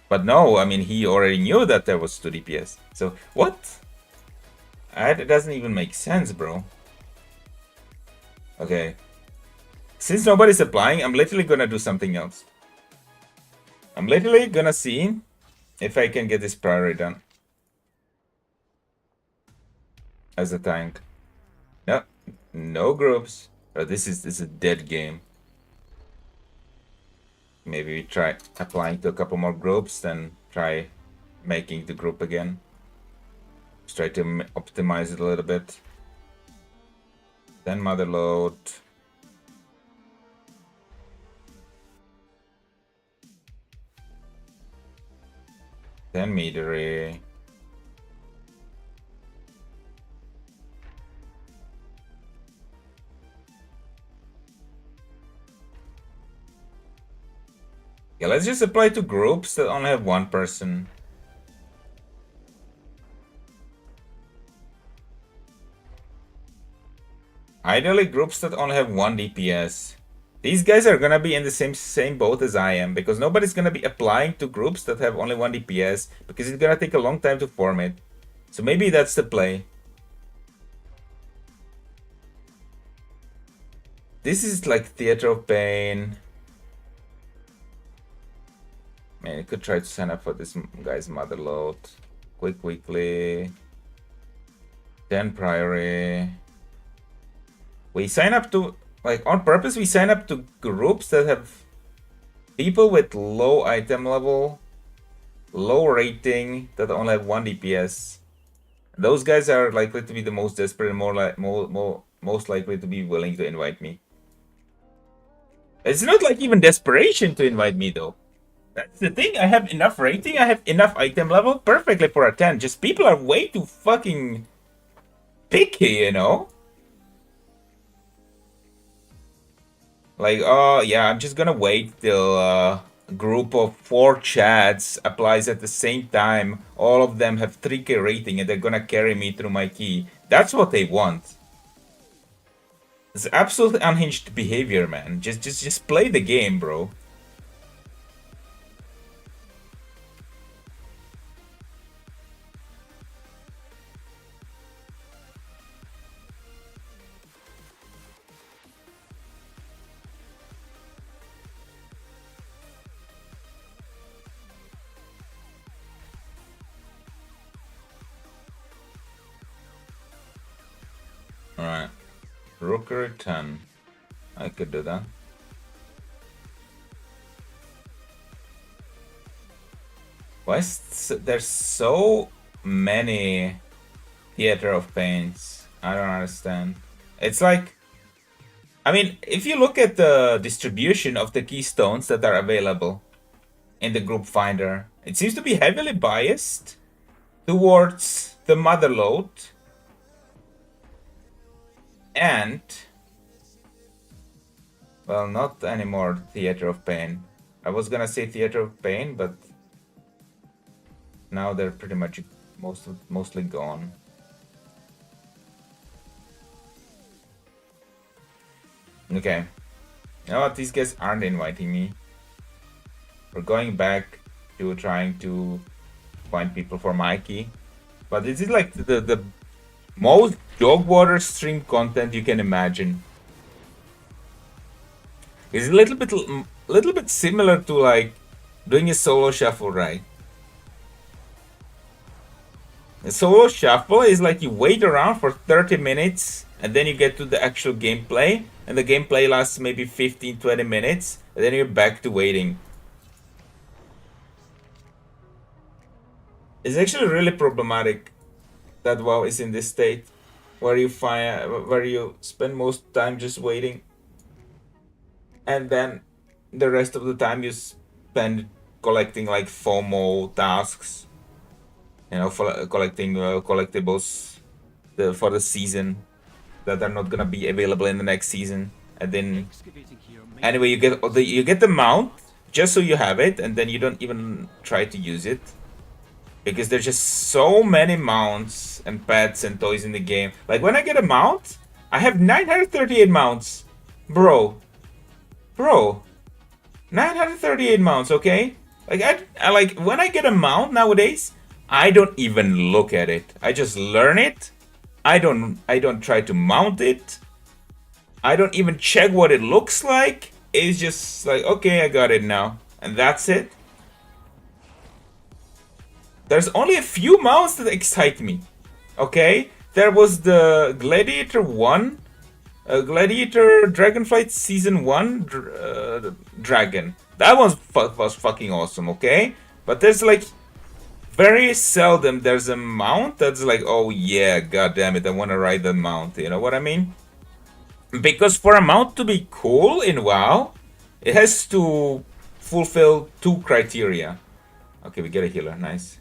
But no, I mean, he already knew that there was 2 DPS. So what? It doesn't even make sense, bro. Okay. Since nobody's applying, I'm literally gonna do something else. I'm literally gonna see if I can get this priority done. As a tank. No, no groups. Oh, this is a dead game. Maybe we try applying to a couple more groups, then try making the group again. Just try to optimize it a little bit. Then mother load. Then metery. Yeah, let's just apply to groups that only have 1 person. Ideally, groups that only have 1 DPS. These guys are gonna be in the same boat as I am, because nobody's gonna be applying to groups that have only 1 DPS, because it's gonna take a long time to form it. So maybe that's the play. This is like Theater of Pain. Man, you could try to sign up for this guy's mother load. Quick weekly. 10 priory. We sign up to, like, on purpose, we sign up to groups that have people with low item level, low rating, that only have 1 DPS. Those guys are likely to be the most desperate and most likely to be willing to invite me. It's not like even desperation to invite me, though. That's the thing. I have enough rating, I have enough item level, perfectly for a 10. Just people are way too fucking picky, you know? Like, oh yeah, I'm just gonna wait till a group of 4 Chads applies at the same time. All of them have 3K rating and they're gonna carry me through my key. That's what they want. It's absolutely unhinged behavior, man. Just play the game, bro. Alright. Rookery 10. I could do that. Why is there's so many Theater of Pains? I don't understand. It's like, I mean, if you look at the distribution of the keystones that are available in the group finder, it seems to be heavily biased towards the Motherlode and, well, not anymore Theater of Pain. I was gonna say Theater of Pain, but now they're pretty much mostly gone. Okay. You know what? These guys aren't inviting me. We're going back to trying to find people for Mikey. But this is like the most dog water stream content you can imagine. It's a little bit similar to like doing a solo shuffle, right? A solo shuffle is like you wait around for 30 minutes and then you get to the actual gameplay, and the gameplay lasts maybe 15-20 minutes, and then you're back to waiting. It's actually really problematic that WoW is in this state where you spend most time just waiting, and then the rest of the time you spend collecting like FOMO tasks, you know, for collecting collectibles for the season that are not gonna be available in the next season. And then anyway, you get the mount just so you have it, and then you don't even try to use it because there's just so many mounts and pets and toys in the game. Like when I get a mount, I have 938 mounts, bro. 938 mounts, okay? Like I like when I get a mount nowadays, I don't even look at it. I just learn it. I don't try to mount it. I don't even check what it looks like. It's just like, okay, I got it now. And that's it. There's only a few mounts that excite me. Okay? There was the Gladiator 1. Gladiator Dragonflight Season 1 Dragon. That was fucking awesome, okay? But there's like very seldom there's a mount that's like, oh yeah, god damn it, I want to ride the mount. You know what I mean? Because for a mount to be cool in WoW, it has to fulfill 2 criteria. Okay, we get a healer, nice.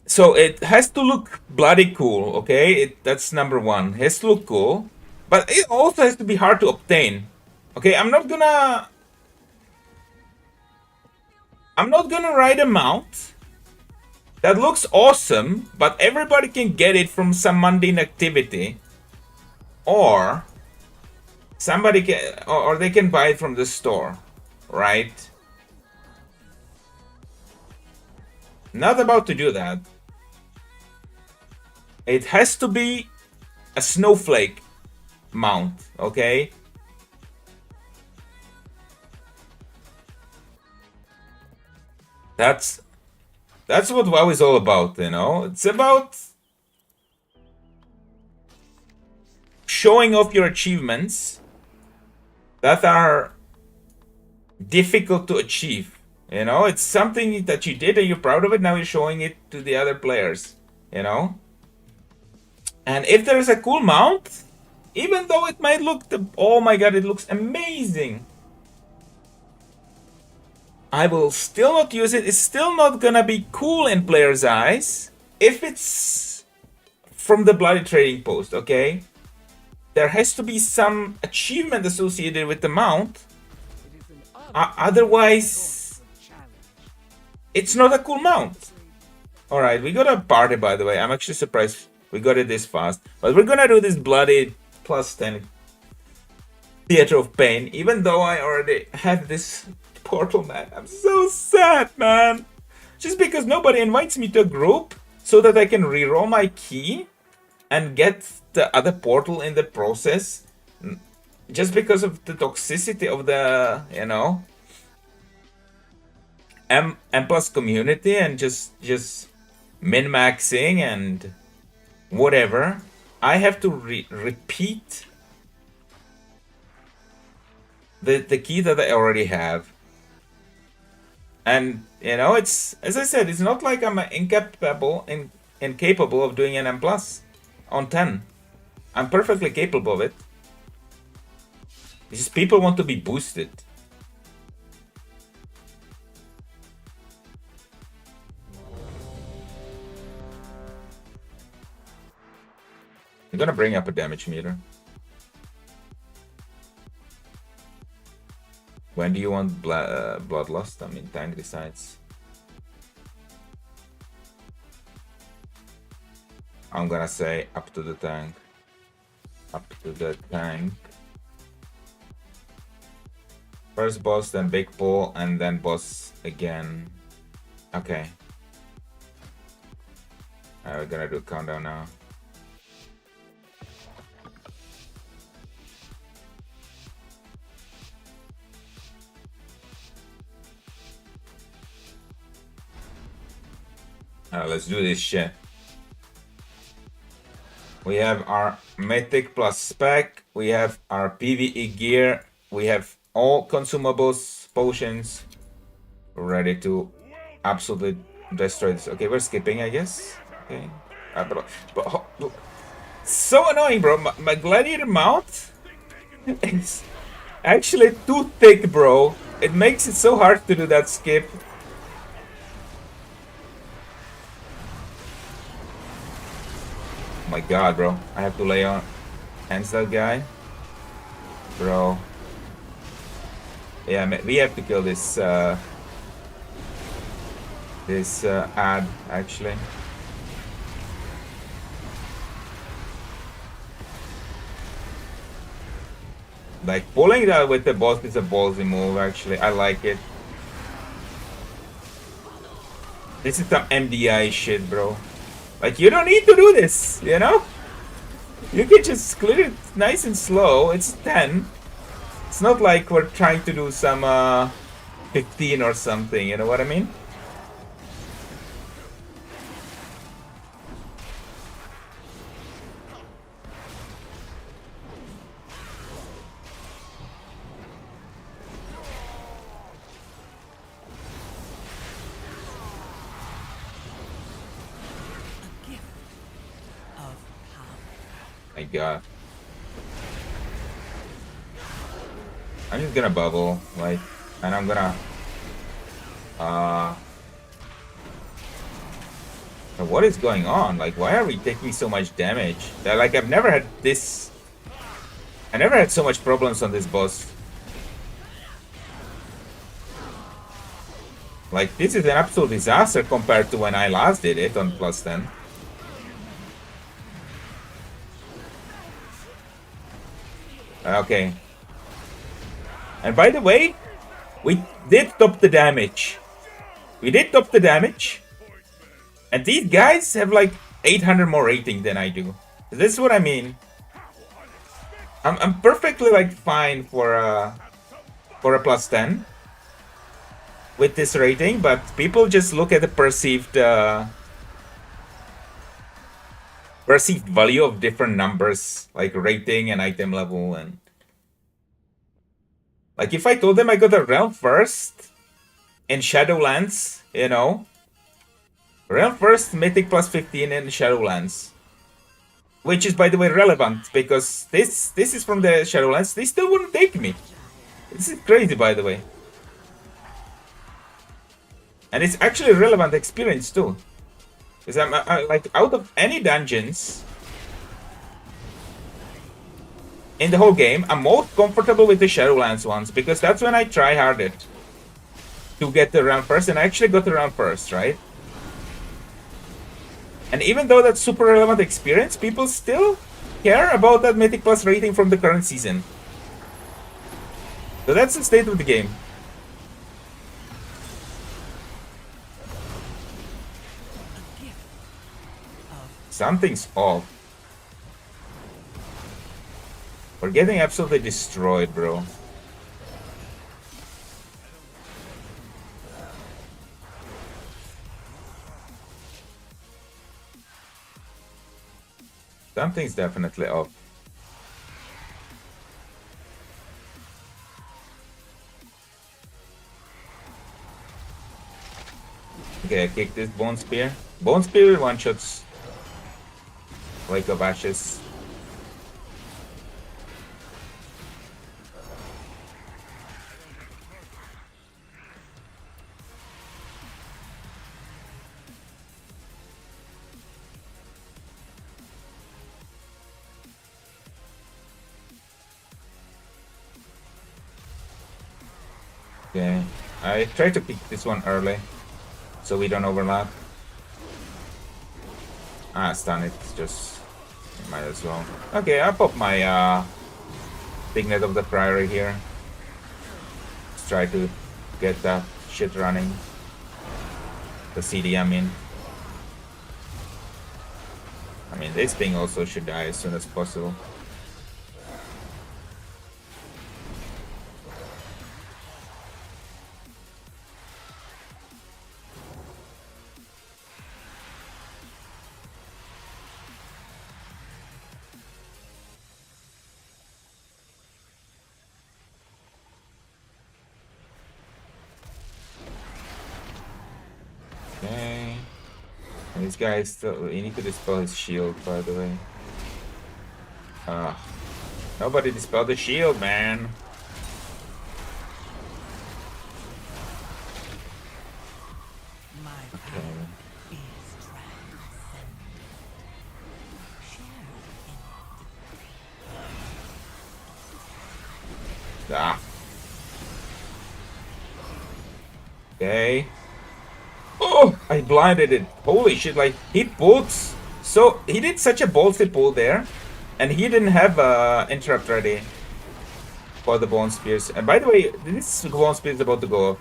So it has to look bloody cool, okay? That's number 1. It has to look cool, but it also has to be hard to obtain. Okay, I'm not gonna ride a mount that looks awesome, but everybody can get it from some mundane activity, or somebody can, or they can buy it from the store, right? Not about to do that. It has to be a snowflake mount, okay? That's what WoW is all about, you know? It's about showing off your achievements that are difficult to achieve, you know? It's something that you did and you're proud of it, now you're showing it to the other players, you know? And if there's a cool mount, even though it might look, oh my god, it looks amazing, I will still not use it. It's still not gonna be cool in players' eyes if it's from the Bloody Trading Post, okay? there has to be some achievement associated with the mount. Otherwise, it's not a cool mount. Alright, we got a party, by the way. I'm actually surprised we got it this fast. But we're gonna do this bloody +10 Theater of Pain, even though I already had this portal, man. I'm so sad, man. Just because nobody invites me to a group so that I can reroll my key and get the other portal in the process. Just because of the toxicity of the, you know, M+ community and just min-maxing and whatever. I have to repeat the key that I already have. And, you know, it's, as I said, it's not like I'm incapable of doing an M+ on 10. I'm perfectly capable of it. It's just people want to be boosted. I'm gonna bring up a damage meter. When do you want Bloodlust? I mean, tank decides. I'm gonna say up to the tank. Up to the tank. First boss, then big pull, and then boss again. Okay. We're gonna do a countdown now. Let's do this shit. We have our Mythic plus spec. We have our PvE gear. We have all consumables, potions. Ready to absolutely destroy this. Okay, we're skipping, I guess. Okay. But so annoying, bro. My gladiator mount is actually too thick, bro. It makes it so hard to do that skip. My god, bro. I have to lay on hands that guy. Bro. Yeah, we have to kill this ad, actually. Like, pulling that with the boss is a ballsy move, actually. I like it. This is some MDI shit, bro. Like, you don't need to do this, you know? You can just clear it nice and slow. It's 10. It's not like we're trying to do some 15 or something, you know what I mean? My god. I'm just gonna bubble, like, and I'm gonna what is going on? Like, why are we taking so much damage? Like, I've never had this. I never had so much problems on this boss. Like, this is an absolute disaster compared to when I last did it on +10. Okay. And by the way, we did top the damage. We did top the damage. And these guys have like 800 more rating than I do. This is what I mean. I'm perfectly like fine for a +10 with this rating, but people just look at the perceived value of different numbers, like rating and item level. And like, if I told them I got a realm first in Shadowlands, you know, realm first mythic +15 in Shadowlands, which is, by the way, relevant because this is from the Shadowlands, they still wouldn't take me. This is crazy, by the way. And it's actually a relevant experience too. Because I'm like, out of any dungeons, in the whole game, I'm most comfortable with the Shadowlands ones because that's when I try hardest to get the round first, and I actually got the round first, right? And even though that's super relevant experience, people still care about that Mythic Plus rating from the current season. So that's the state of the game. Something's off. We're getting absolutely destroyed, bro. Something's definitely off. Okay, I kick this Bone Spear. Bone Spear one-shots Lake of Ashes. Okay, I try to pick this one early so we don't overlap. Stun it, just might as well. Okay, I'll pop my Signet of the Priory here. Let's try to get that shit running. The CD, I mean. This thing also should die as soon as possible. Okay. And this guy is still. You need to dispel his shield, by the way. Nobody dispelled the shield, man. Okay. Oh, I blinded it. Holy shit, like, he pulled... So, he did such a ballsy pull there. And he didn't have interrupt ready for the Bone Spears. And by the way, this Bone Spear is about to go.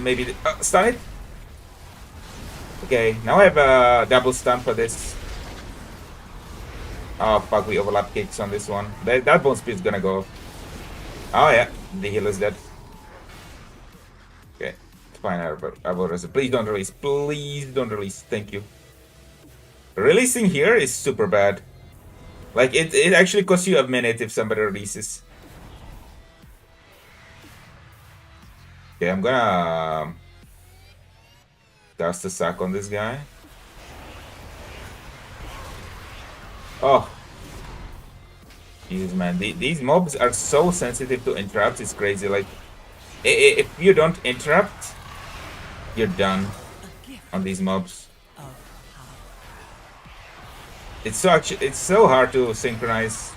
Maybe... stun it? Okay, now I have a double stun for this. Oh, fuck, we overlap kicks on this one. That Bone Spear is gonna go. Oh, yeah, the heal is dead. Okay. Fine, I will release. Please don't release. Please don't release. Thank you. Releasing here is super bad. Like, it actually costs you a minute if somebody releases. Okay, I'm gonna cast a sack on this guy. Oh. Jesus, man. These mobs are so sensitive to interrupts. It's crazy. Like, if you don't interrupt, you're done on these mobs. It's so hard to synchronize,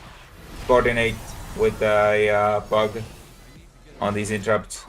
coordinate with a bug on these interrupts.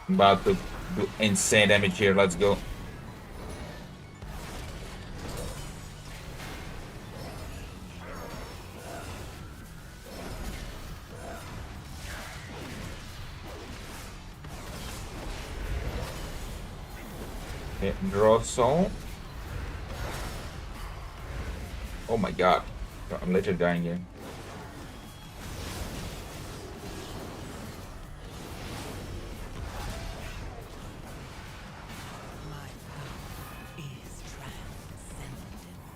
I'm about to do insane damage here. Let's go. Okay, draw soul. Oh my god. I'm literally dying here.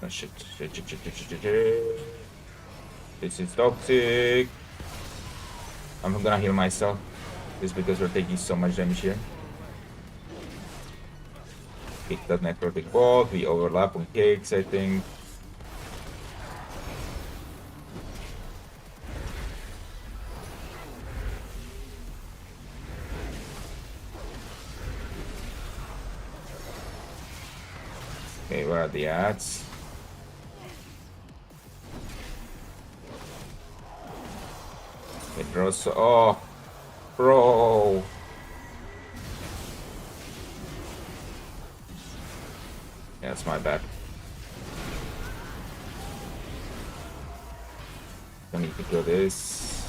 shit, shit, shit, shit, shit, shit, shit. This is toxic. I'm gonna heal myself. Just because we're taking so much damage here. Pick that necrotic bolt. We overlap on cakes, I think. Okay, where are the ads? It draws. Oh, bro. Yeah, it's my bad. I need to kill this.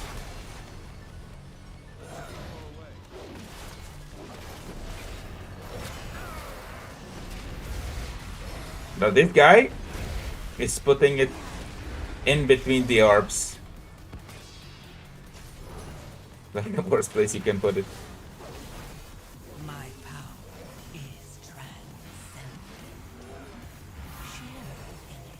Now this guy is putting it in between the orbs. Like the worst place you can put it. My power is transcendent. Share in it.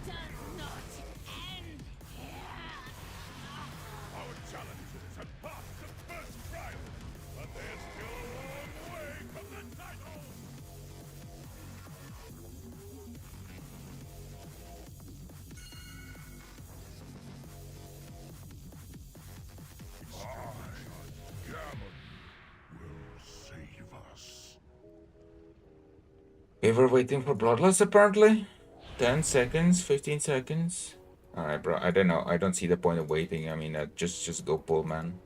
Does not end here. Our challenges have passed the first trial, but there's still a long way from the title. Gammon will save us. We were waiting for Bloodlust apparently. 10 seconds, 15 seconds. Alright, bro. I don't know. I don't see the point of waiting. I mean, just go pull, man.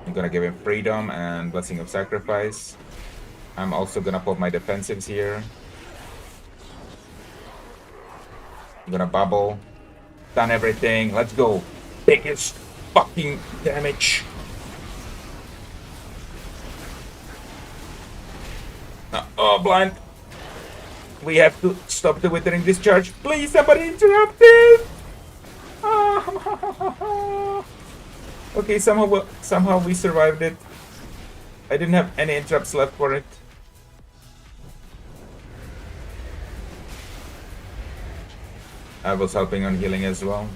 I'm gonna give him freedom and Blessing of Sacrifice. I'm also gonna put my defensives here. I'm gonna bubble. Done everything. Let's go. Biggest fucking damage. Oh, blind. We have to stop the Withering Discharge. Please, somebody interrupt it. Okay, somehow we survived it. I didn't have any interrupts left for it. I was helping on healing as well.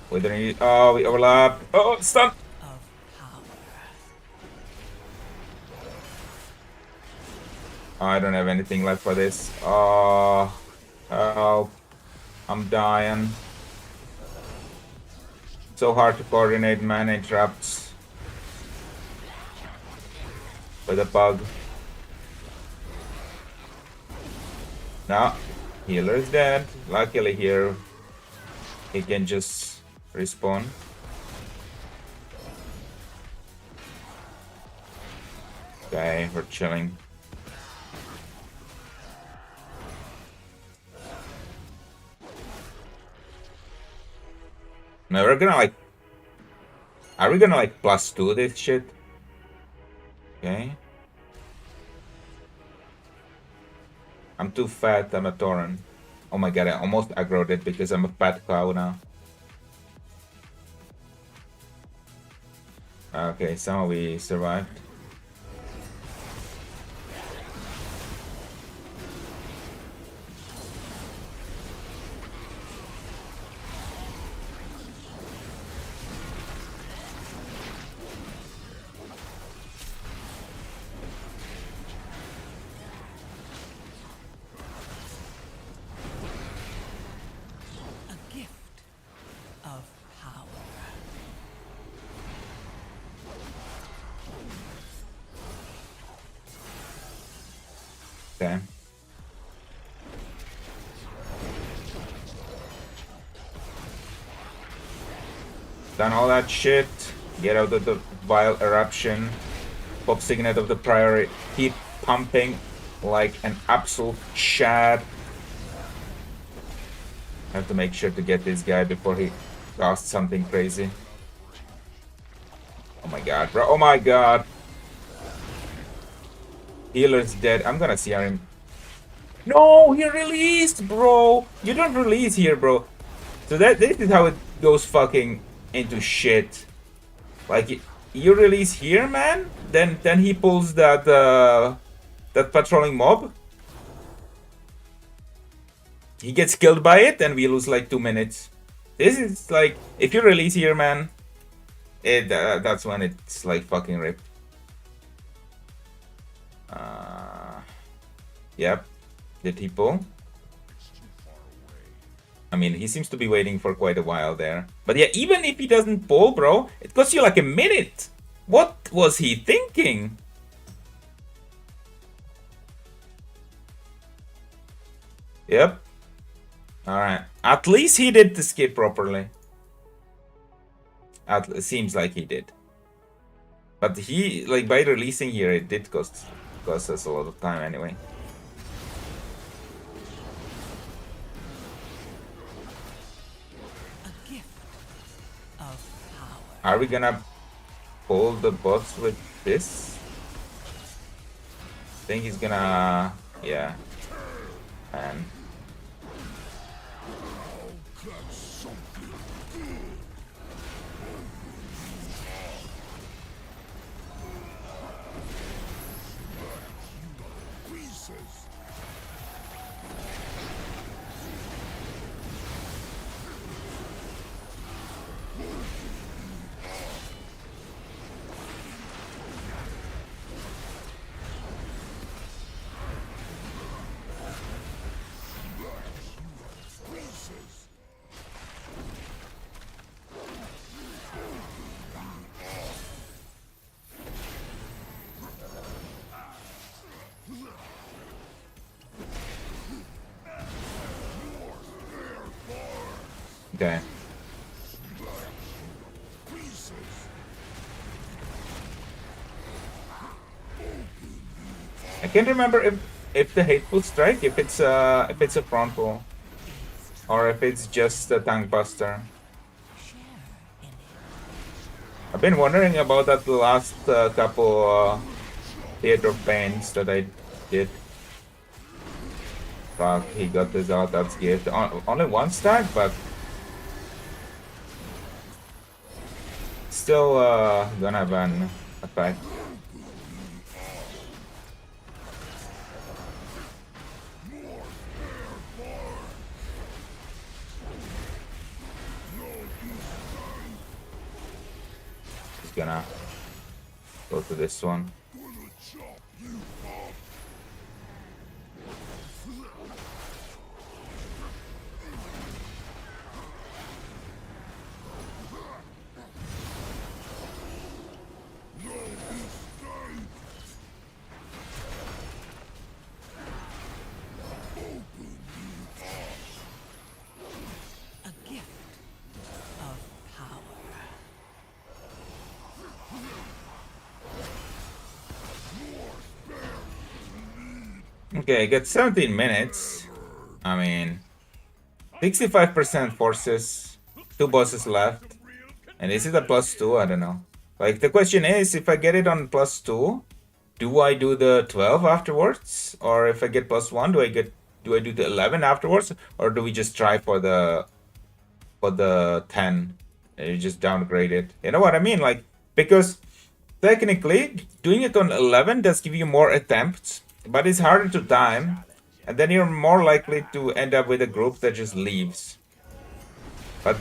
Withering. Oh, we overlap. Oh, stun. Of power. Oh, I don't have anything left for this. Oh, help. I'm dying. So hard to coordinate, man. Interrupts. With a bug. No. Healer is dead. Luckily here, he can just respawn. Okay, we're chilling. Now we're gonna like... Are we gonna like +2 this shit? Okay. I'm too fat, I'm a Tauren. Oh my god, I almost aggroed it because I'm a fat cow now. Okay, somehow we survived. A gift of power. Okay. Done all that shit. Get out of the vile eruption. Pop Signet of the Priory. Keep pumping like an absolute Chad. Have to make sure to get this guy before he casts something crazy. Oh my god, bro. Oh my god. Healer's dead. I'm gonna CR him. No, he released, bro. You don't release here, bro. So this is how it goes fucking into shit. Like you release here, man. Then he pulls that patrolling mob. He gets killed by it, and we lose like 2 minutes. This is like if you release here, man. That's when it's like fucking ripped. Yep. Did he pull? I mean, he seems to be waiting for quite a while there. But yeah, even if he doesn't pull, bro, it costs you like a minute. What was he thinking? Yep. Alright. At least he did the skip properly. It seems like he did. But he, like, by releasing here, it did cost us a lot of time anyway. A gift of power. Are we gonna pull the bots with this? I think he's gonna... yeah. And... okay. I can't remember if the hateful strike, if it's a frontal, or if it's just a tank buster. I've been wondering about that the last couple Theater of Pains that I did. Fuck, he got this out, that's gift. Only one stack, but still gonna have an effect. Just gonna go to this one. A gift of power. Okay, I got 17 minutes. I mean, 65% forces, 2 bosses left. And is it a +2? I don't know. Like, the question is, if I get it on +2, do I do the 12 afterwards? Or if I get +1, do I do the 11 afterwards? Or do we just try for the 10 and you just downgrade it? You know what I mean? Like, because technically doing it on 11 does give you more attempts, but it's harder to time, and then you're more likely to end up with a group that just leaves. But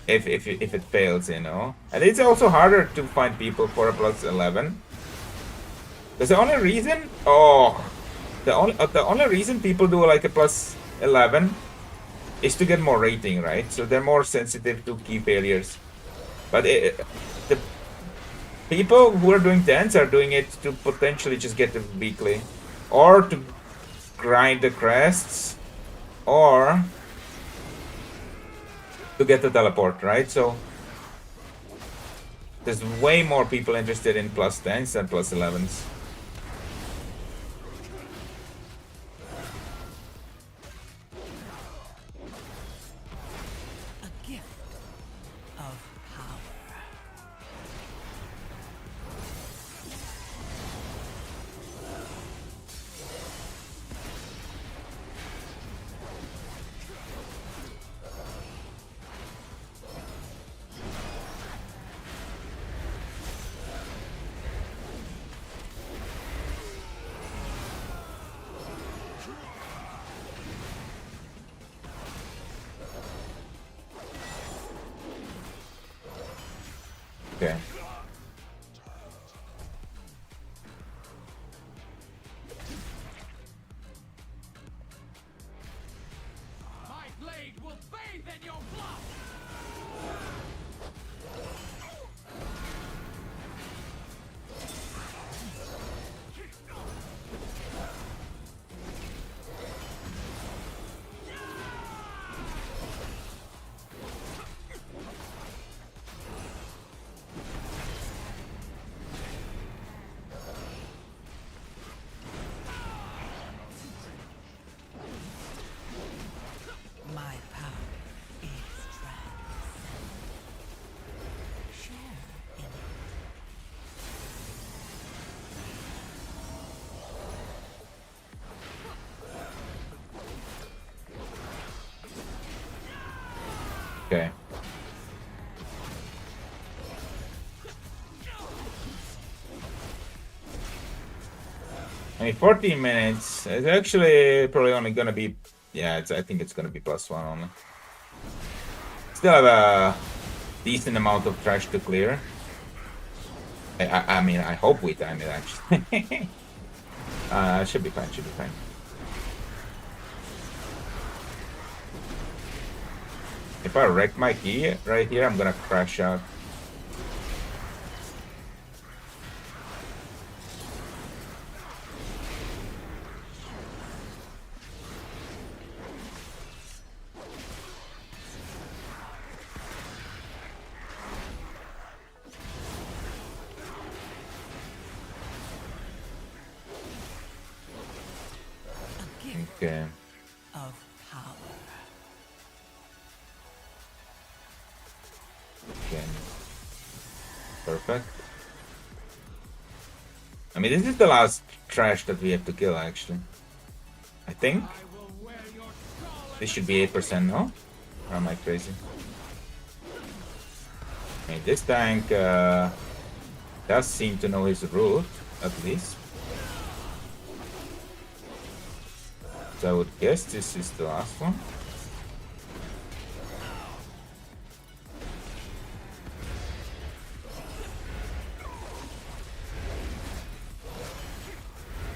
if it fails, you know, and it's also harder to find people for a +11. Because the only reason, the only reason people do like a +11 is to get more rating, right? So they're more sensitive to key failures. But the people who are doing 10s are doing it to potentially just get the weekly, or to grind the crests, or to get the teleport, right? So there's way more people interested in +10s than +11s. A gift of power. Okay. My blade will bathe in your blood! My power is transcendent. Share in it. Okay. I mean, 14 minutes. It's actually probably only gonna be. Yeah, I think it's gonna be +1 only. Still have a decent amount of trash to clear. I mean, I hope we time it actually. Should be fine. Should be fine. If I wreck my key right here, I'm gonna crash out. A gift Okay. of power. Okay. Perfect. I mean, this is the last trash that we have to kill, actually. I think. I will wear your skull This should be 8%, no? Or am I crazy? I mean, this tank does seem to know his route, at least. So I would guess this is the last one.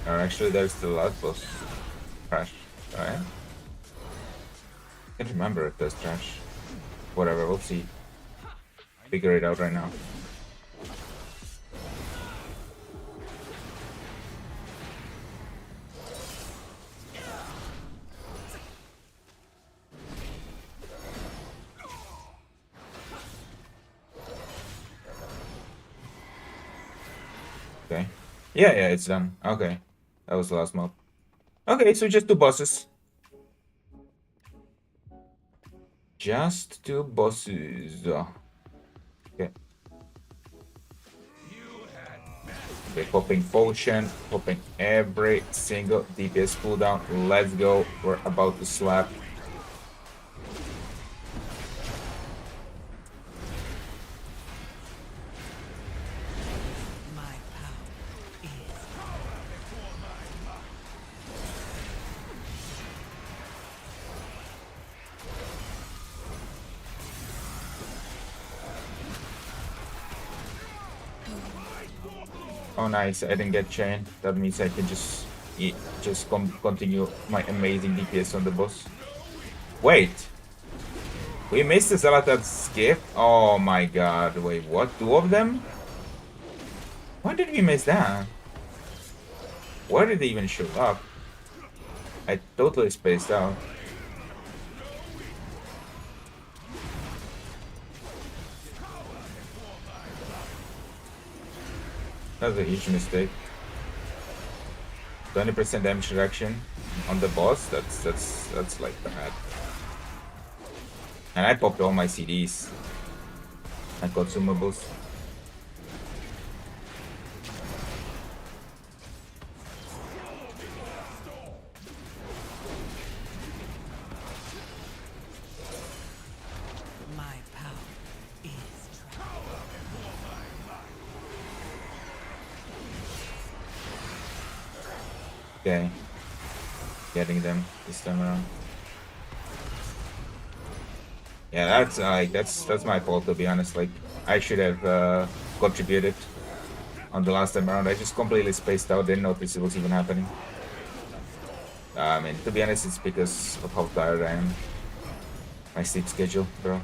Or actually, there's the last boss. Trash. Alright. Can't remember if there's trash. Whatever, we'll see. Figure it out right now. Okay. Yeah, it's done. Okay. That was the last mob. Okay, so just 2 bosses. Just 2 bosses. Okay. Okay, popping potion, popping every single DPS cooldown. Let's go. We're about to slap. My power is Oh, nice. I didn't get chain. That means I can just continue my amazing DPS on the boss. Wait. We missed the Zalatat's skip? Oh my god. Wait, what? 2 of them? Why did we miss that? Where did they even show up? I totally spaced out. That's a huge mistake. 20% damage reduction on the boss. That's like bad. And I popped all my CDs and consumables. my power is Okay. Getting them this time around. Yeah, that's my fault, to be honest. Like, I should have contributed on the last time around. I just completely spaced out, didn't notice it was even happening. I mean, to be honest, it's because of how tired I am. My sleep schedule, bro.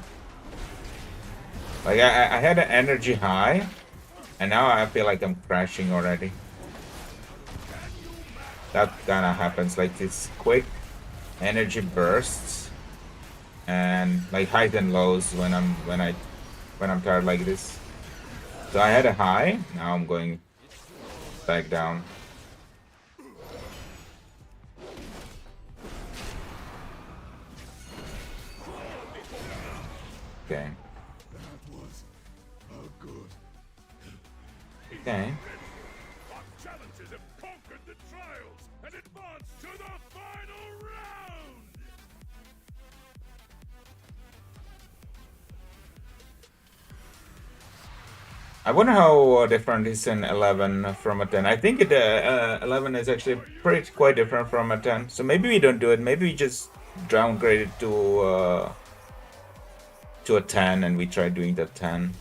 Like, I had an energy high, and now I feel like I'm crashing already. That kind of happens, like this quick energy bursts, and like highs and lows when I'm tired like this. So I had a high, now I'm going back down. Okay. Okay. Our challenges have conquered the trials and advanced to the final round! I wonder how different is an 11 from a 10. I think 11 is actually quite different from a 10. So maybe we don't do it. Maybe we just downgrade it to a 10 and we try doing that 10.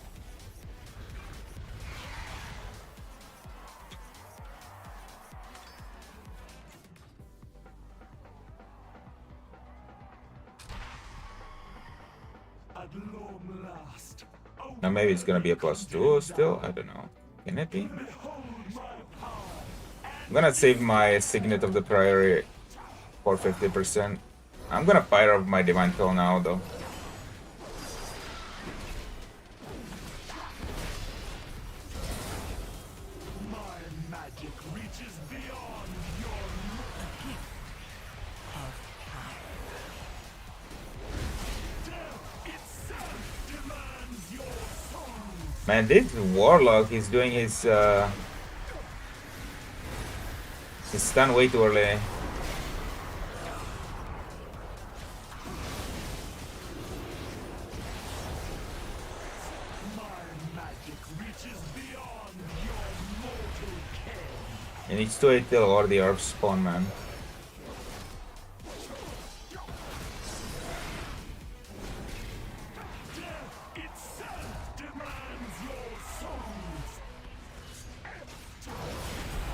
Now maybe it's gonna be a +2 still. I don't know. Can it be? I'm gonna save my Signet of the Priory for 50%. I'm gonna fire off my Divine Pill now though. Man, this Warlock is doing his stun way too early. He needs to wait till all the orbs spawn, man.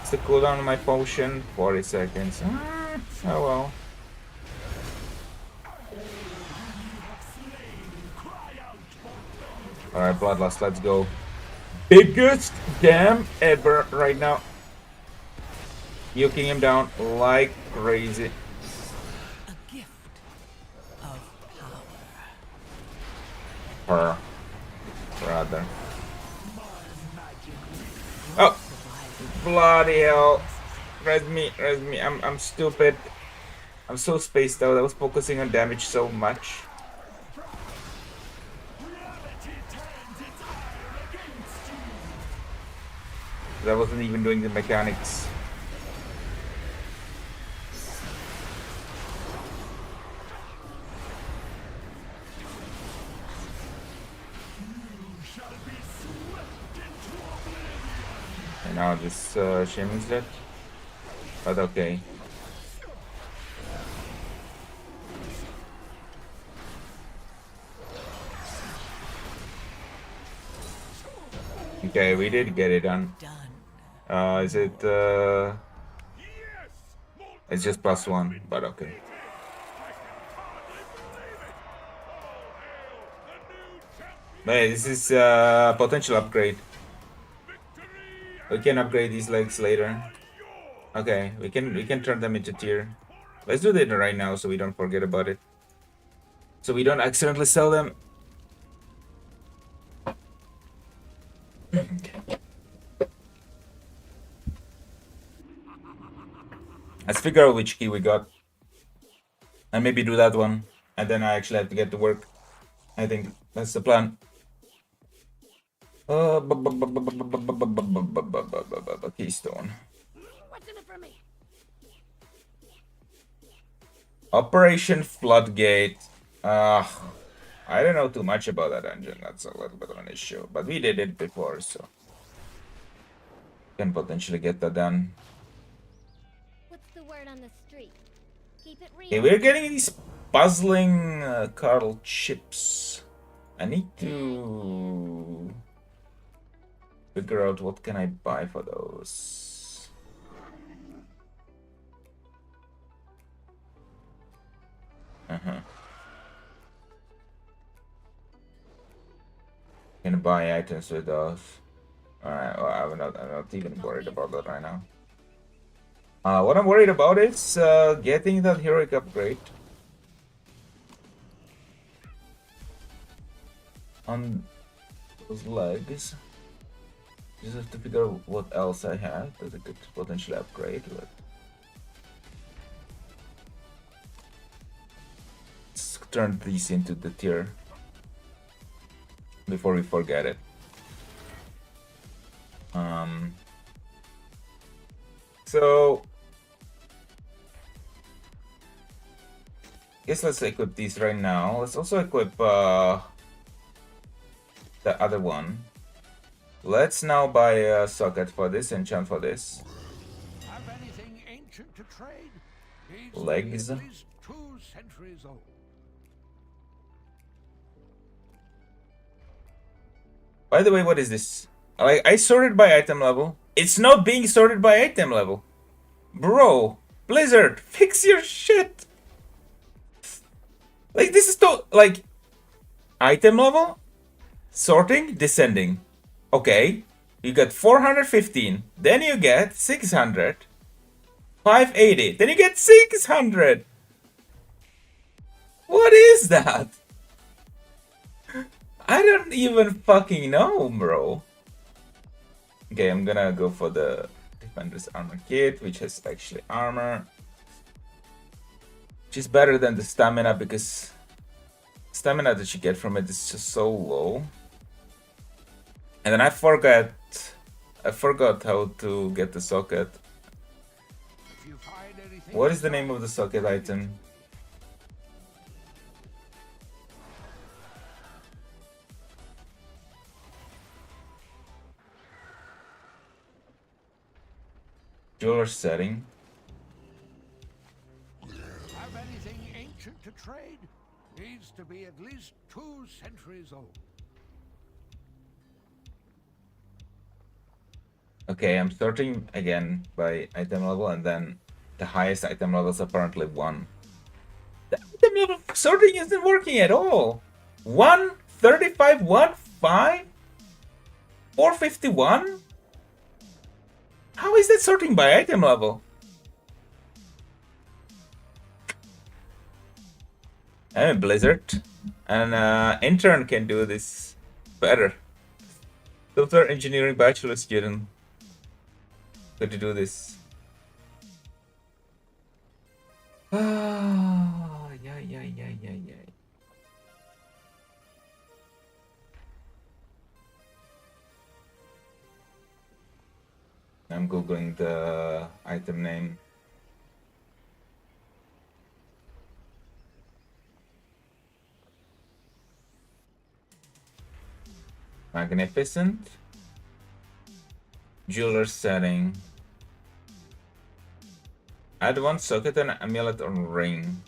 What's the cooldown on my potion? 40 seconds. Oh well. Alright, Bloodlust, let's go. Biggest dam ever right now. Yuking him down like crazy. A gift of power. Her. Rather. Oh! Bloody hell. Res me. I'm stupid. I'm so spaced out. I was focusing on damage so much. I wasn't even doing the mechanics. And now this Shaman's dead. But okay. Okay, we did get it done. Is it it's just +1, but okay. Man, this is potential upgrade. We can upgrade these legs later. Okay, we can turn them into tier. Let's do that right now so we don't forget about it. So we don't accidentally sell them. Let's figure out which key we got. And maybe do that one. And then I actually have to get to work. I think that's the plan. Keystone. What's in it for me? Operation Floodgate. I don't know too much about that engine. That's a little bit of an issue. But we did it before, so can potentially get that done. What's the word on the street? Keep it real. Okay, we're getting these puzzling Carl chips. I need to figure out what can I buy for those. Can buy items with those. Alright, well, I'm not even worried about that right now. What I'm worried about is getting that heroic upgrade on those legs. Just have to figure out what else I have that I could potentially upgrade. But let's turn these into the tier before we forget it. So guess let's equip these right now. Let's also equip the other one. Let's now buy a socket for this, enchant for this. Have anything ancient to trade? Needs to be Legs. at least 2 centuries old. By the way, what is this? I sorted by item level. It's not being sorted by item level. Bro, Blizzard, fix your shit. Like, this is like item level, sorting, descending. Okay, you get 415, then you get 600, 580, then you get 600. What is that? I don't even fucking know, bro. Okay, I'm gonna go for the Defender's Armor Kit, which has actually armor. Which is better than the stamina, because stamina that you get from it is just so low. And then I forgot how to get the socket. If you find anything What is the name of the socket item? Jeweler setting. Have anything ancient to trade? Needs to be at least 2 centuries old. Okay, I'm sorting again by item level, and then the highest item level is apparently 1. The item level sorting isn't working at all. 1, 35, 1, 5, 451? How is that sorting by item level? I'm a Blizzard, and intern can do this better. Software engineering bachelor student. Good to do this. Ah, yeah. I'm googling the item name. Magnificent. Jeweler setting. Add 1 socket and amulet on ring.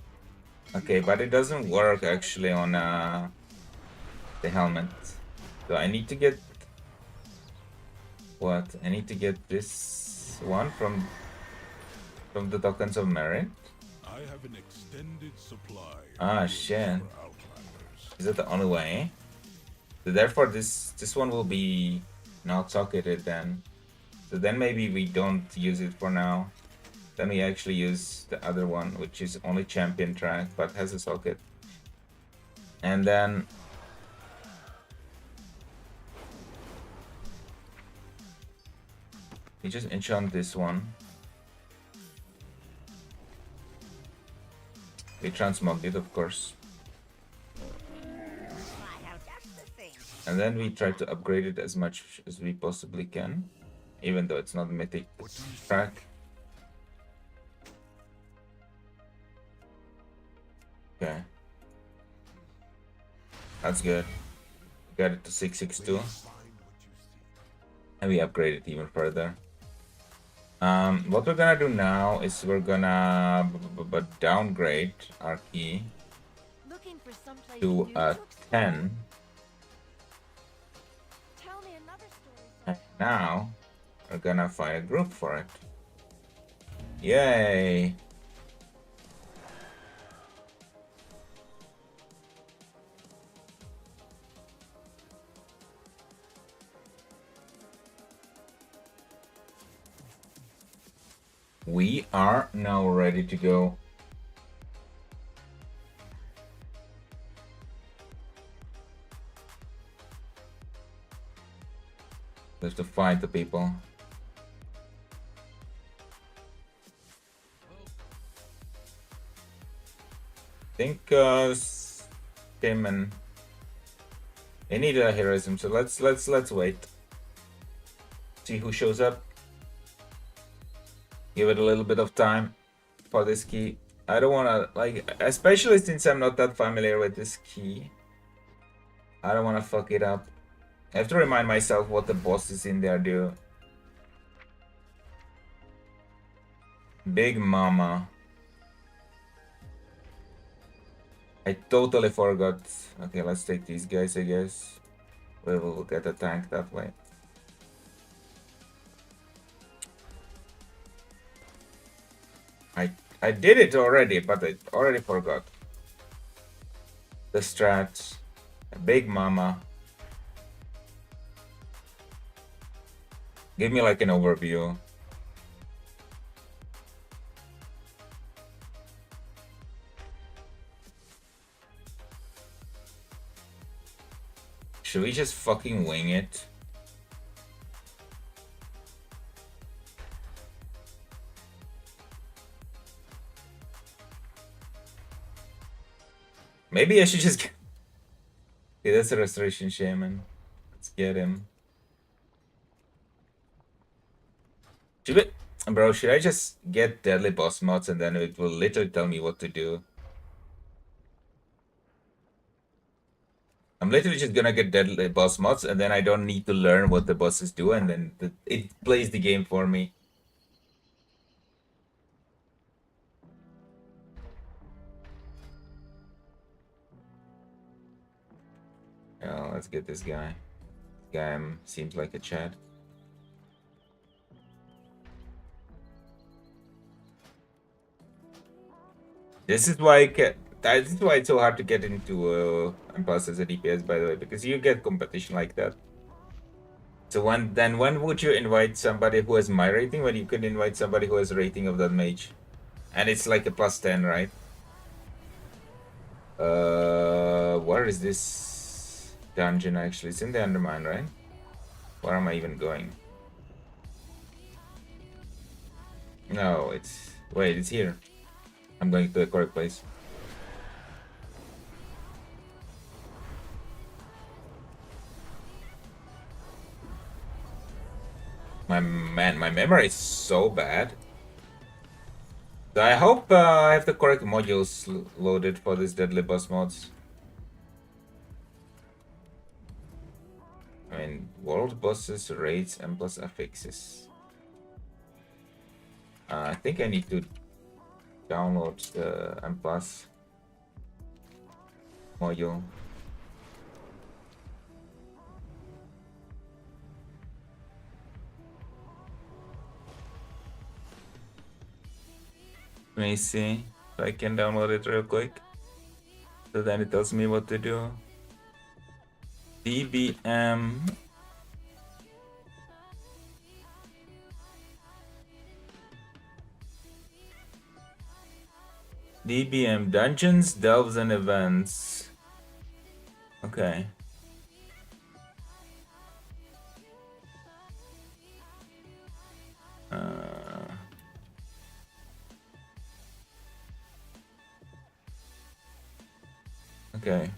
Okay, but it doesn't work actually on the helmet. So I need to get what? I need to get this one from the tokens of merit. I have an extended supply. Ah, shit. Is that the only way? So therefore this one will be not socketed then. So then maybe we don't use it for now. Then we actually use the other one, which is only champion track but has a socket. And then we just enchant this one. We transmog it, of course. And then we try to upgrade it as much as we possibly can, even though it's not mythic track. Okay. That's good. Got it to 662. And we upgrade it even further. What we're gonna do now is we're gonna downgrade our key Looking for someplace to new to explore. 10. Tell me another story. Now, we're gonna find a group for it. Yay! We are now ready to go. We have to find the people. I think Tim and they need a heroism, so let's wait. See who shows up. Give it a little bit of time for this key. I don't wanna like, especially since I'm not that familiar with this key. I don't wanna fuck it up. I have to remind myself what the bosses in there do. Big Mama. I totally forgot. Okay, let's take these guys, I guess. We will get a tank that way. I did it already, but I already forgot. The strats. Big Mama. Give me like an overview. Should we just fucking wing it? Maybe I should just get... Okay, that's a Restoration Shaman. Let's get him. Bro, should I just get Deadly Boss mods and then it will literally tell me what to do? I'm literally just gonna get Deadly Boss mods and then I don't need to learn what the bosses do and then it plays the game for me. Yeah, let's get this guy. This guy seems like a Chad. This is why it's so hard to get into Plus as a DPS, by the way, because you get competition like that. So when would you invite somebody who has my rating when you could invite somebody who has a rating of that mage? And it's like a +10, right? Where is this dungeon actually? It's in the Undermine, right? Where am I even going? No, wait, it's here. I'm going to the correct place. My memory is so bad. So I hope I have the correct modules loaded for this Deadly Boss mods. I mean, world bosses, raids, and plus affixes. I think I need to download the M+ module. Let me see if I can download it real quick. So then it tells me what to do. DBM. DBM Dungeons, Delves, and Events. Okay. Okay.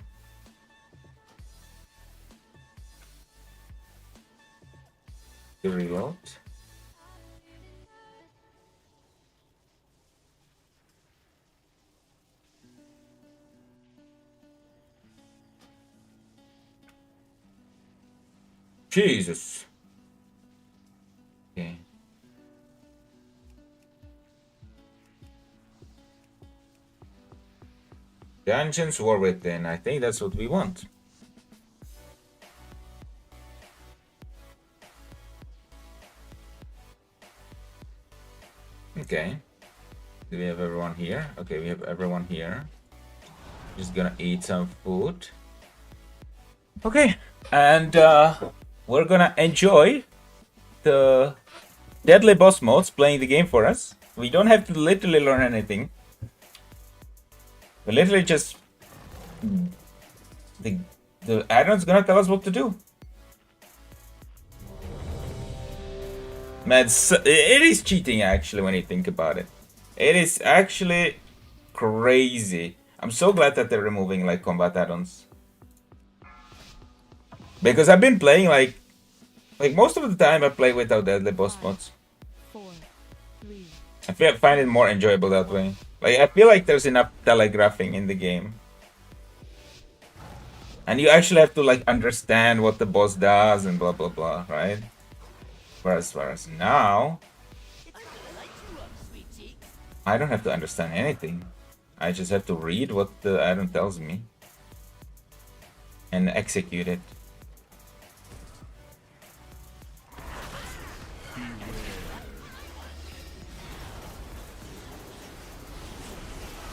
Reload. Jesus. Okay. Dungeons War Within. I think that's what we want. Okay. Do we have everyone here? Okay, we have everyone here. Just gonna eat some food. Okay, and we're gonna enjoy the deadly boss modes playing the game for us. We don't have to literally learn anything. We literally just the add-on's gonna tell us what to do. Man, it is cheating actually when you think about it. It is actually crazy. I'm so glad that they're removing like combat add-ons. Because I've been playing like most of the time I play without deadly boss mods. 4, 3, I find it more enjoyable that way. Like I feel like there's enough telegraphing in the game. And you actually have to like understand what the boss does and blah blah blah, right? Whereas now I don't have to understand anything. I just have to read what the add-on tells me and execute it.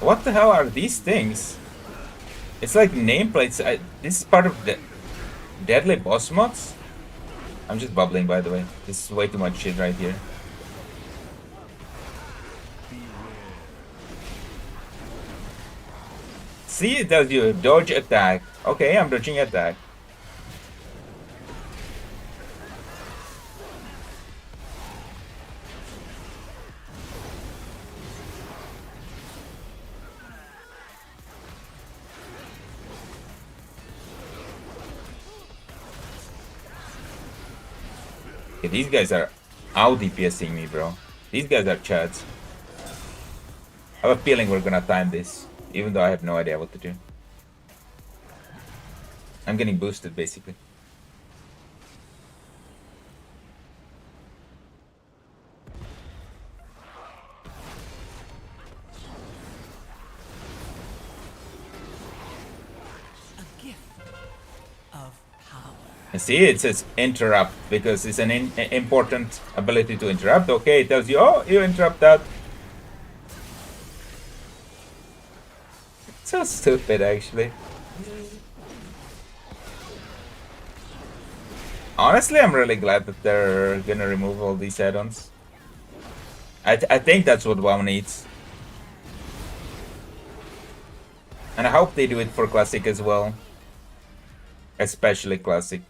What the hell are these things? It's like nameplates. This is part of the deadly boss mods? I'm just bubbling, by the way. This is way too much shit right here. See, it tells you dodge attack. Okay, I'm dodging attack. Okay, these guys are out DPSing me, bro. These guys are chads. I have a feeling we're gonna time this, even though I have no idea what to do. I'm getting boosted, basically. a gift of power. And see, it says interrupt because it's an important ability to interrupt. Okay, it tells you, oh, you interrupt that. So stupid, actually. Honestly, I'm really glad that they're gonna remove all these add-ons. I think that's what WoW needs. And I hope they do it for Classic as well. Especially Classic.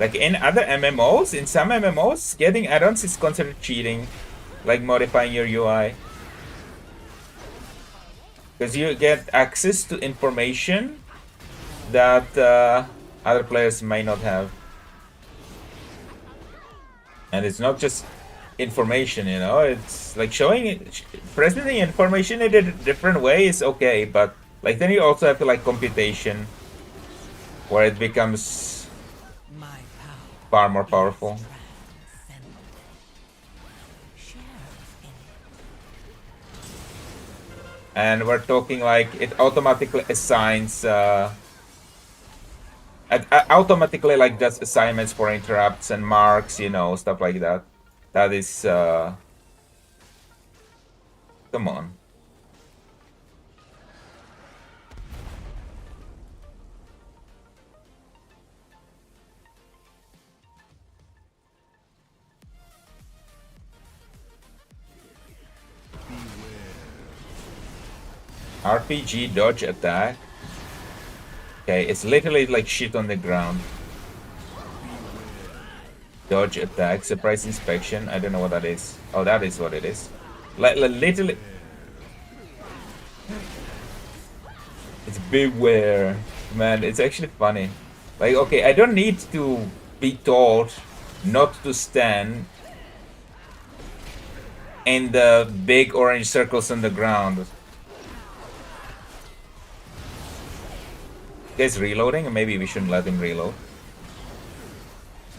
Like in other MMOs, in some MMOs, getting add-ons is considered cheating. Like modifying your UI. Because you get access to information that other players may not have. And it's not just information, you know, it's like presenting information in a different way is okay, but like then you also have to like computation where it becomes My power far more powerful. transcendent. Share in it. And we're talking like it automatically assigns automatically like does assignments for interrupts and marks, you know, stuff like that. That is come on. RPG dodge attack. Okay, it's literally like shit on the ground. Dodge attack, surprise inspection. I don't know what that is. Oh, that is what it is. Like literally. It's beware. Man, it's actually funny. Like, okay, I don't need to be told not to stand in the big orange circles on the ground. Guy's reloading, maybe we shouldn't let him reload.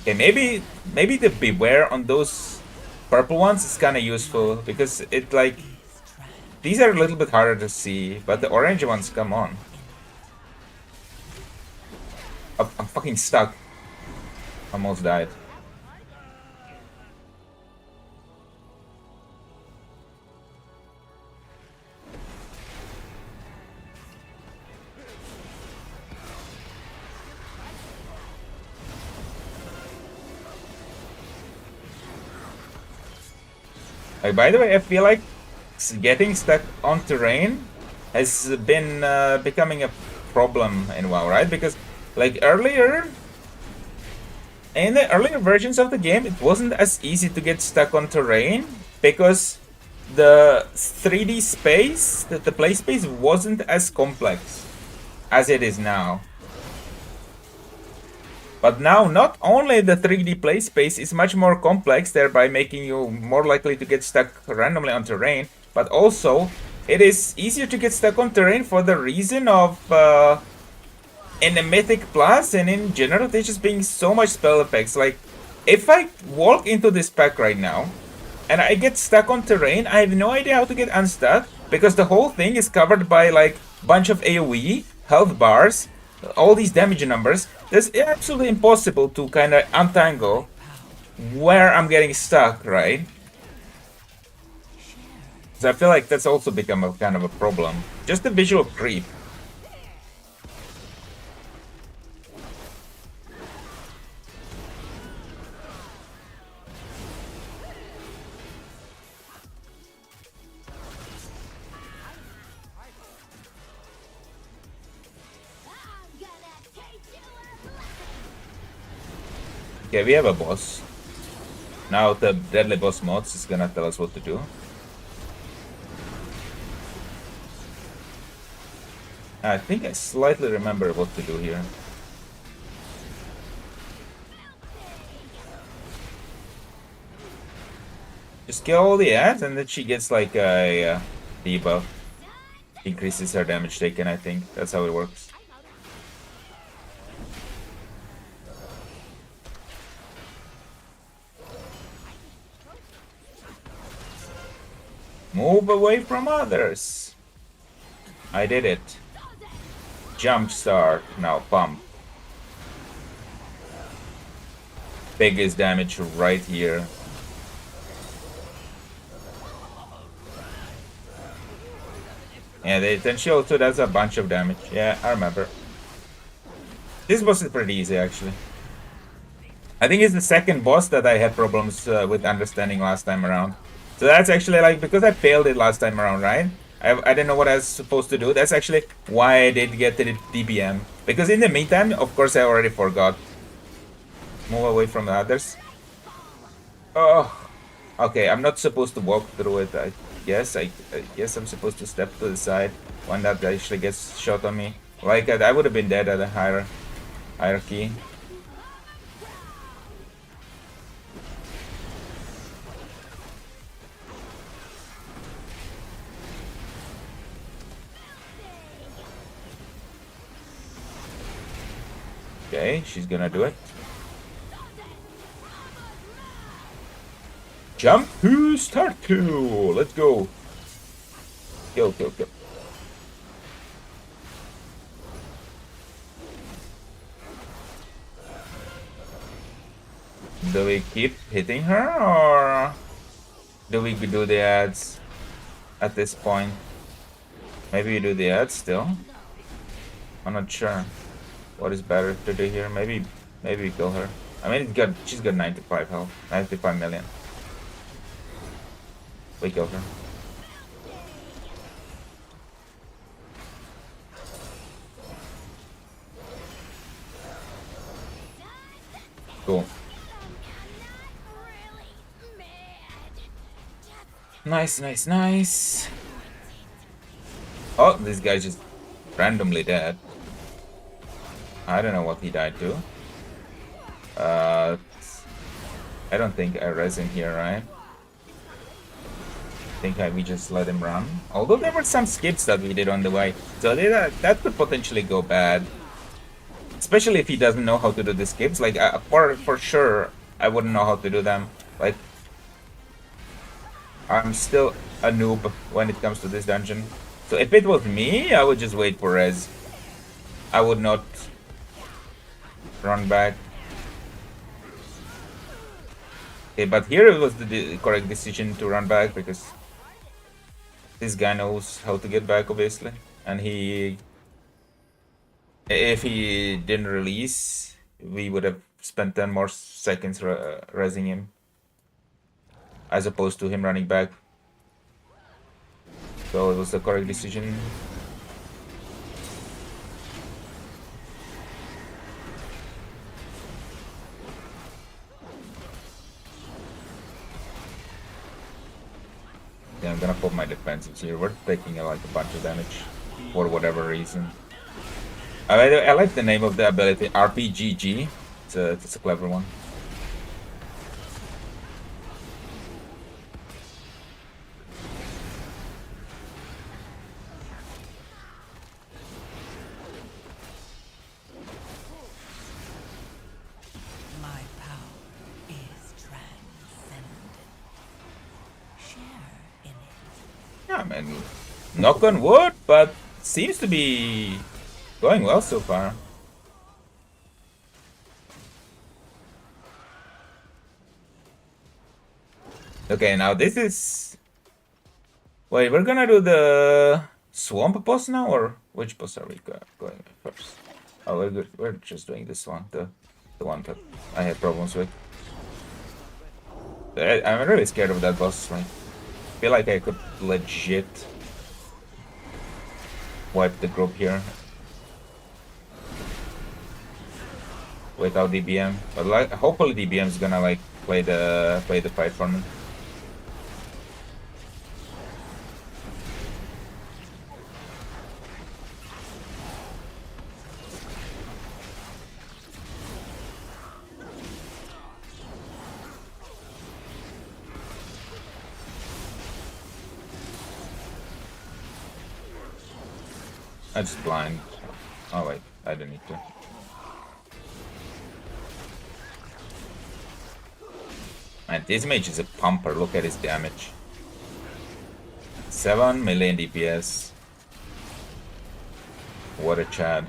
Okay, maybe the beware on those purple ones is kind of useful because it like these are a little bit harder to see, but the orange ones, come on. I'm fucking stuck. Almost died. Like, by the way, I feel like getting stuck on terrain has been becoming a problem in WoW, right? Because like earlier, in the earlier versions of the game, it wasn't as easy to get stuck on terrain because the 3D space, the play space wasn't as complex as it is now. But now, not only the 3D play space is much more complex, thereby making you more likely to get stuck randomly on terrain, but also it is easier to get stuck on terrain for the reason of in the Mythic Plus and in general, there's just being so much spell effects. Like, if I walk into this pack right now and I get stuck on terrain, I have no idea how to get unstuck because the whole thing is covered by like bunch of AoE, health bars, all these damage numbers. It's absolutely impossible to kind of untangle where I'm getting stuck, right? So I feel like that's also become a kind of a problem. Just the visual creep. I'm gonna teach you a lesson. Okay, we have a boss. Now the Deadly Boss mods is gonna tell us what to do. I think I slightly remember what to do here. Just kill all the ads and then she gets like a debuff. Increases her damage taken, I think. That's how it works. Move away from others. I did it. Jump start. Now pump. Biggest damage right here. Yeah, then she also does a bunch of damage. Yeah, I remember. This boss is pretty easy, actually. I think it's the second boss that I had problems with understanding last time around. So that's actually like, because I failed it last time around, right? I didn't know what I was supposed to do. That's actually why I did get the DBM. Because in the meantime, of course, I already forgot. Move away from the others. Oh, okay. I'm not supposed to walk through it. I guess I'm supposed to step to the side when that actually gets shot on me. Like I would have been dead at a higher hierarchy. Okay, she's gonna do it. Jump to start to. Let's go. Kill. Do we keep hitting her or do we do the ads at this point? Maybe we do the ads still. I'm not sure. What is better to do here? Maybe we kill her. I mean, she's got 95 health, 95 million. We kill her. Cool. Nice. Oh, this guy's just randomly dead. I don't know what he died to. I don't think I res in here, right? I think we just let him run. Although there were some skips that we did on the way. So that could potentially go bad. Especially if he doesn't know how to do the skips. Like, for sure, I wouldn't know how to do them. Like, I'm still a noob when it comes to this dungeon. So if it was me, I would just wait for res. I would not Run back. Okay, but here it was the correct decision to run back because this guy knows how to get back, obviously. And if he didn't release, we would have spent 10 more seconds resing him. As opposed to him running back. So it was the correct decision. Yeah, I'm gonna put my defensives here. We're taking like a bunch of damage for whatever reason. I like the name of the ability, RPGG. It's a clever one. My power is transcendent. Share in it. Yeah, man. Knock on wood, but seems to be going well so far. Okay, now this is... Wait, we're gonna do the swamp boss now, or which boss are we going with first? Oh, we're good. We're just doing this one, the one that I had problems with. I'm really scared of that boss. Like, I feel like I could legit wipe the group here without DBM, but like hopefully DBM is gonna like play the fight for me. I just blind. Oh wait, I didn't need to. And this mage is a pumper. Look at his damage. 7 million DPS. What a Chad.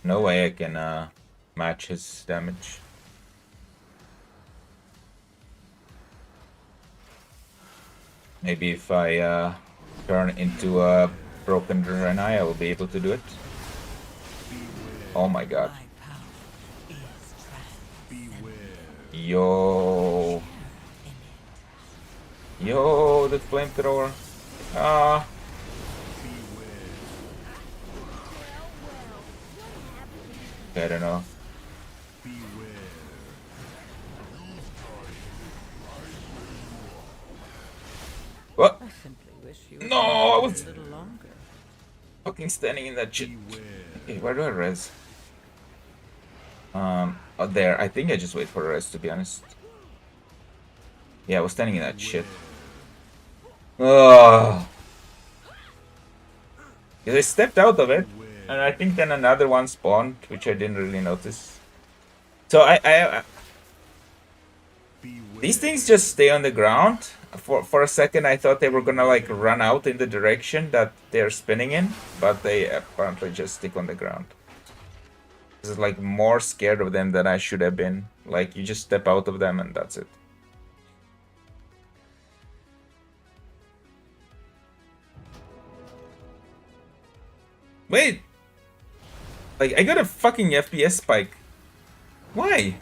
No way I can match his damage. Maybe if I turn into a broken Draenei, I will be able to do it. Oh my god. My power is transcendent. Yo. In it. Yo, the flamethrower. Ah. I don't know. What? I simply wish you No, I would was a little longer. fucking standing in that shit. Okay, where do I res? Oh, there. I think I just wait for a res, to be honest. Yeah, I was standing in that shit. Oh. I stepped out of it, and I think then another one spawned, which I didn't really notice. So I these things just stay on the ground. For a second, I thought they were gonna like run out in the direction that they're spinning in, but they apparently just stick on the ground. This is like more scared of them than I should have been. Like you just step out of them and that's it. Wait! Like, I got a fucking FPS spike. Why?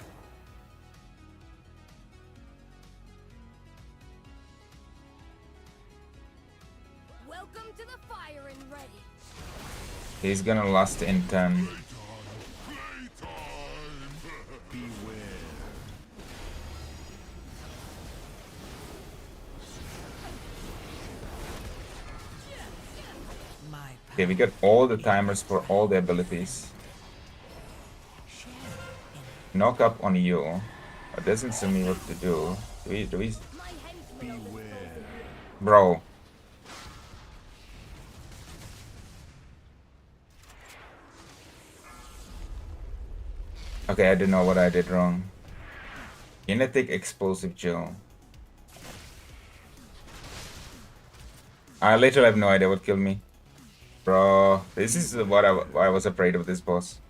Welcome to the fire and ready. He's gonna last in 10. My Okay, power we got all the timers for all the abilities. share in it. Knock up on you. It doesn't tell me what to do. Do we... My henchman will dispose of you. Bro. Okay, I don't know what I did wrong. Kinetic explosive gel. I literally have no idea what killed me. Bro, this is what I was afraid of this boss.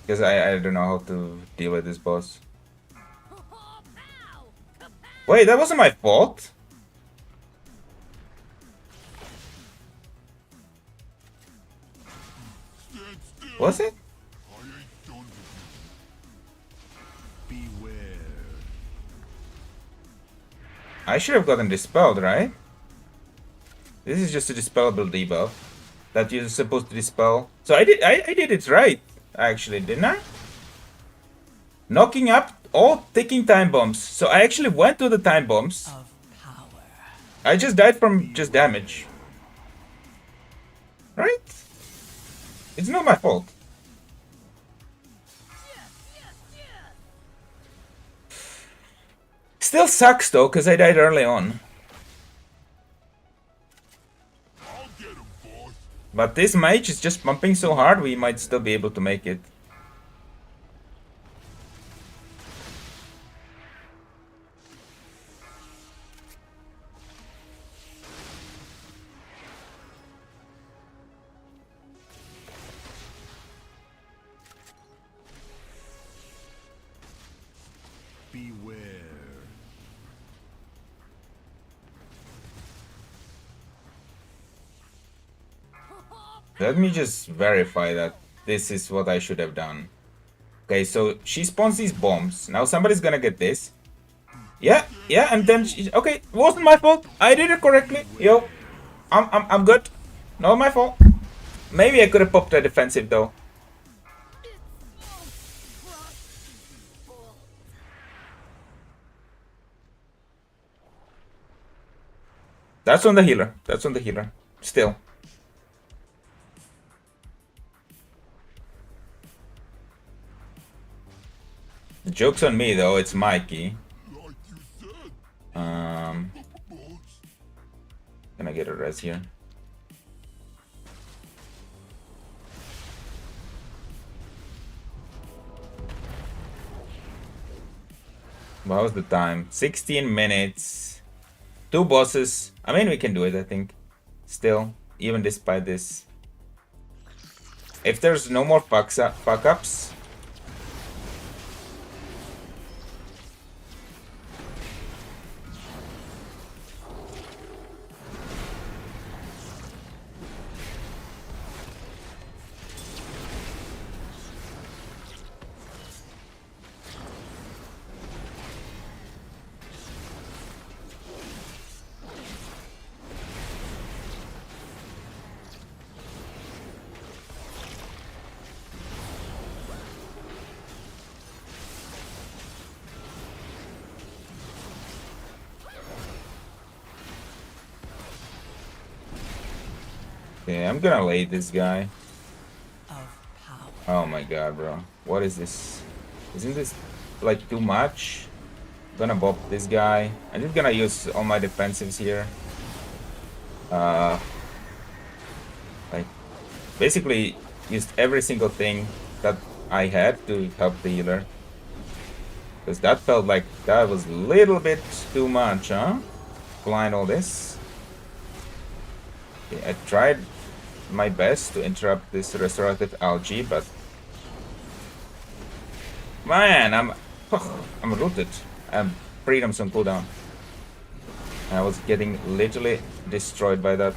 Because I don't know how to deal with this boss. Wait, that wasn't my fault. Stand still. Was it? I ain't done with you. Beware. I should have gotten dispelled, right? This is just a dispellable debuff that you're supposed to dispel. So I did it right, actually, didn't I? Knocking up all ticking time bombs. So I actually went to the time bombs. Of power. I just died from just damage. Right? It's not my fault. Still sucks though, because I died early on. I'll get him, boss. But this mage is just pumping so hard, we might still be able to make it. Beware. Let me just verify that this is what I should have done. Okay, so she spawns these bombs. Now somebody's gonna get this. Yeah, and then she, okay, it wasn't my fault. I did it correctly. Yo, I'm good. Not my fault. Maybe I could have popped a defensive though. That's on the healer. That's on the healer. Still. The joke's on me though, it's Mikey. Like you said, boss. Can I get a res here? What was the time? 16 minutes. 2 bosses. I mean, we can do it, I think. Still, even despite this. If there's no more fuck-ups. Okay, I'm gonna lay this guy. Of power. Oh my god, bro. What is this? Isn't this like too much? Gonna bop this guy. I'm just gonna use all my defensives here. Like basically used every single thing that I had to help the healer. Because that felt like that was a little bit too much, huh? Blind all this. Okay, I tried my best to interrupt this restorative algae, but man, I'm rooted. I'm freedom's on cooldown. I was getting literally destroyed by that.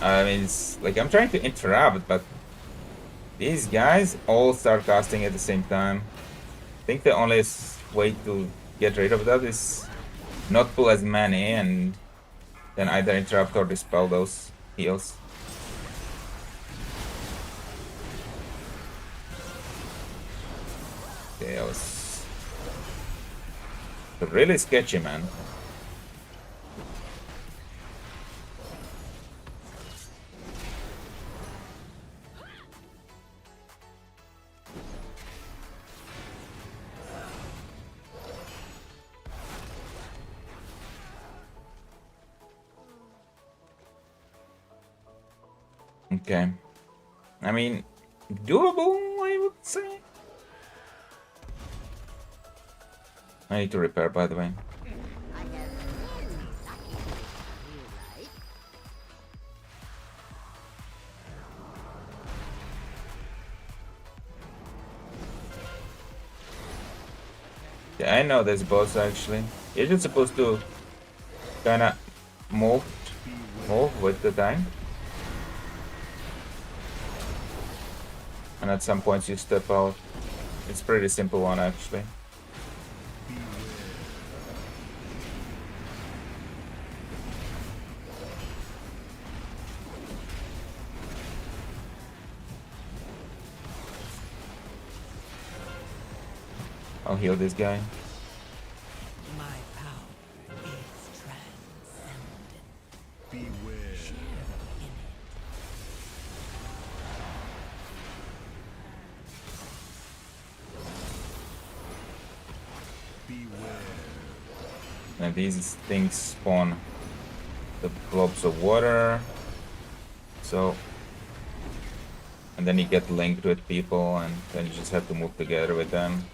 I mean, it's like I'm trying to interrupt, but these guys all start casting at the same time. I think the only way to get rid of that is not pull as many and then either interrupt or dispel those heals. Okay, that was really sketchy, man. Okay. I mean, doable, I would say. I need to repair, by the way. I know this boss actually. You're just supposed to kinda move with the tank. And at some points you step out. It's pretty simple one actually. I'll heal this guy. My power is transcendent. Beware. Share in it. Beware. And these things spawn the globes of water. So, and then you get linked with people, and then you just have to move together with them.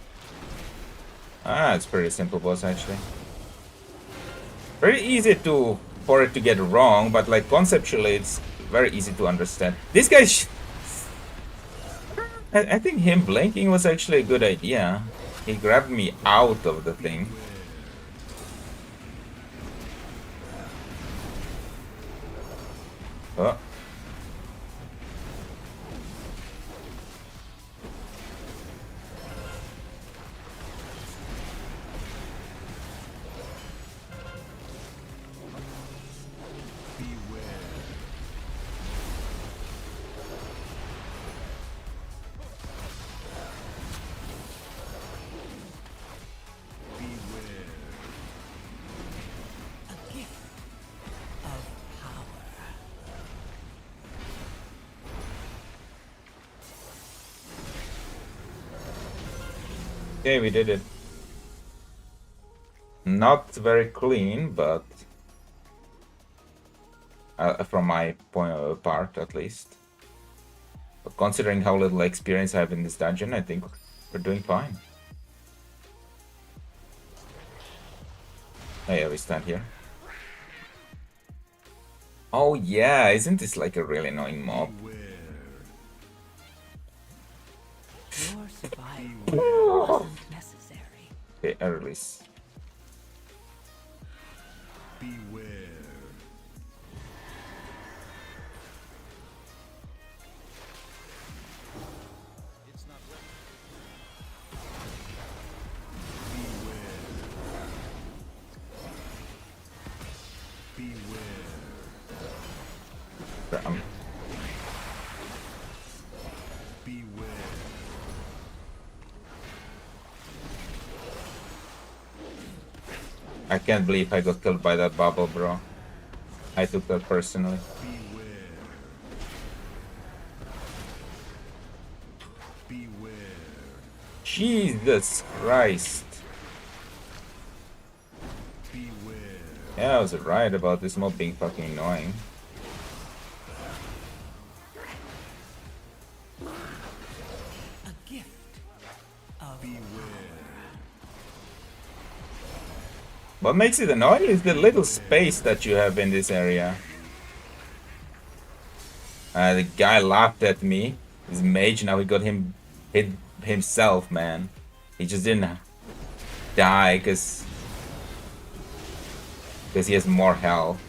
Ah, it's pretty simple boss actually. Very easy for it to get wrong, but like conceptually it's very easy to understand. This guy, I think him blinking was actually a good idea. He grabbed me out of the thing. Oh. A gift of power. Okay, we did it. Not very clean, but from my part at least. But considering how little experience I have in this dungeon, I think we're doing fine. Oh yeah, we stand here. Oh yeah, isn't this like a really annoying mob? Your survival is necessary. Okay, I release. Beware. Um, Beware. I can't believe I got killed by that bubble, bro. I took that personally. Beware. Jesus Christ. Beware. Yeah, I was right about this mob being fucking annoying. A gift of What makes it annoying is the little space that you have in this area. The guy laughed at me. He's mage now. He got hit himself, man. He just didn't die because he has more health.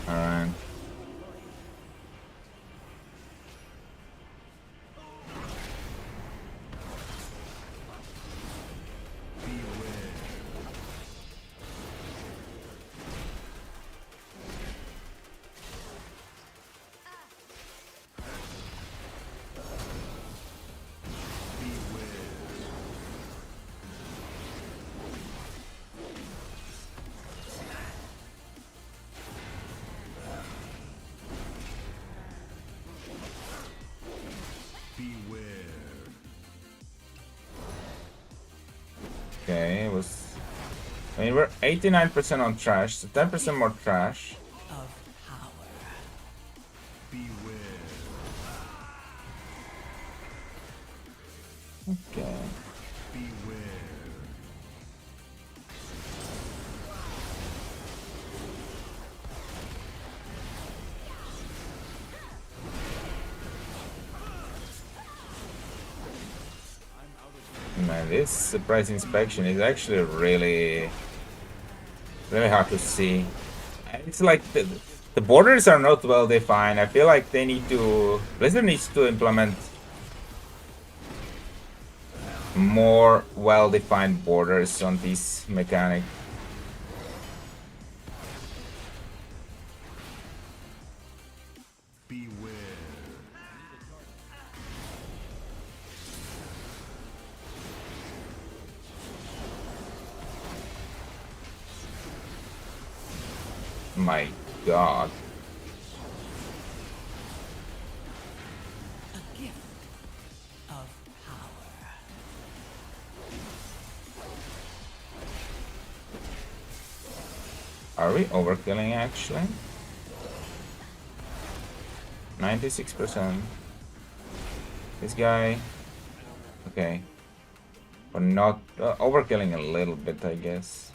Alright. Okay, it was. I mean, we're 89% on trash, so 10% more trash. of power. Okay. Man, this surprise inspection is actually really hard to see. It's like the borders are not well defined. I feel like Blizzard needs to implement more well defined borders on this mechanic. Beware. My god. A gift of power. Are we overkilling actually? 96%. This guy. Okay. We're not overkilling a little bit, I guess.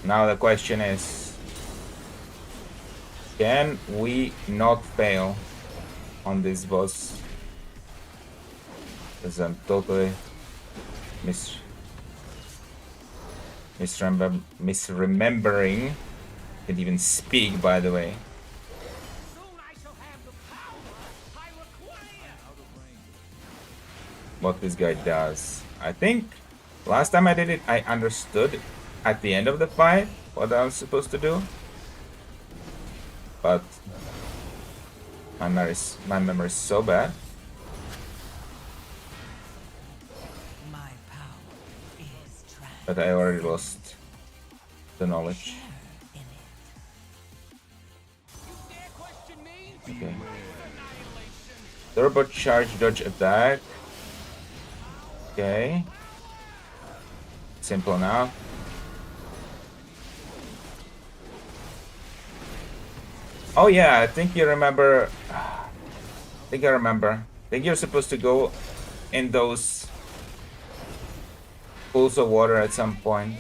Now the question is, can we not fail on this boss? Because I'm totally misremembering. Can't even speak, by the way. What this guy does. I think last time I did it, I understood at the end of the fight what I was supposed to do. But my memory is so bad. My power is But I already lost the knowledge. in it. Okay. Turbo charge dodge attack. Okay. Simple enough. Oh yeah, I think you remember. I think I remember. I think you're supposed to go in those pools of water at some point.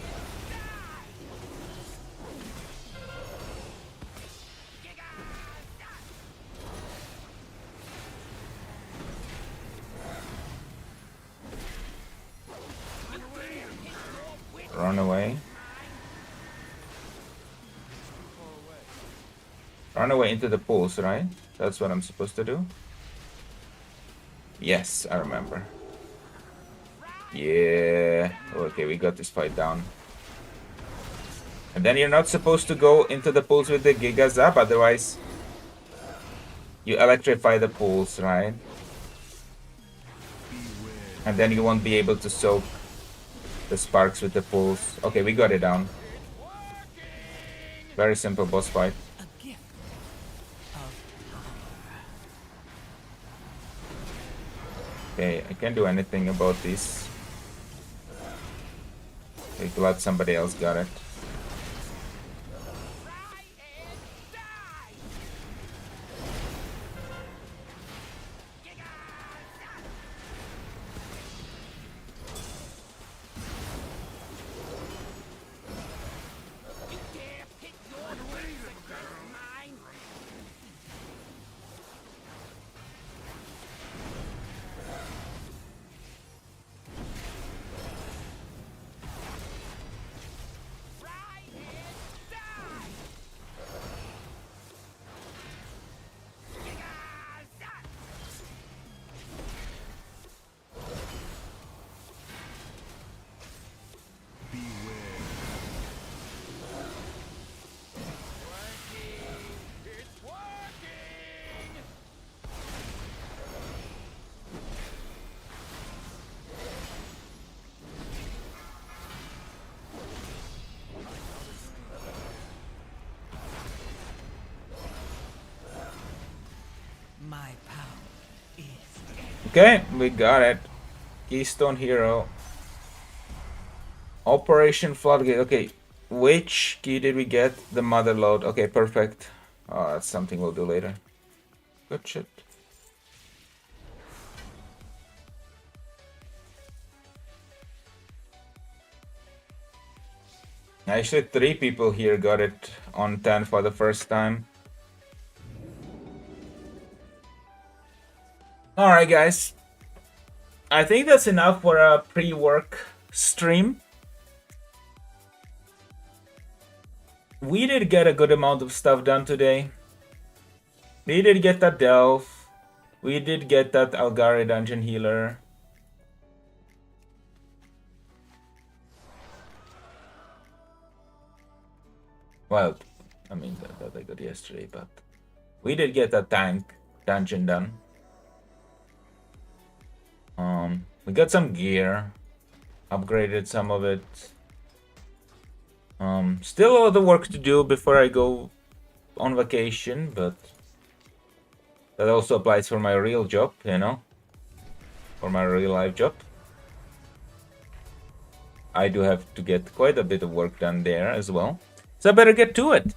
Run away. Run away into the pools, right? That's what I'm supposed to do? Yes, I remember. Yeah. Okay, we got this fight down. And then you're not supposed to go into the pools with the Giga Zap, otherwise you electrify the pools, right? And then you won't be able to soak the sparks with the pools. Okay, we got it down. Very simple boss fight. A gift of power. Okay, I can't do anything about this. Okay, glad somebody else got it. My power is Okay, we got it. Keystone Hero. Operation Floodgate. Okay, which key did we get? The Mother Load. Okay, perfect. Oh, that's something we'll do later. Good shit. Actually, 3 people here got it on 10 for the first time. Alright, guys. I think that's enough for a pre-work stream. We did get a good amount of stuff done today. We did get that Delve. We did get that Algari Dungeon Healer. Well, I mean, that I got yesterday, but we did get that tank dungeon done. We got some gear, upgraded some of it. Still a lot of work to do before I go on vacation, but that also applies for my real job, you know, for my real life job. I do have to get quite a bit of work done there as well, so I better get to it.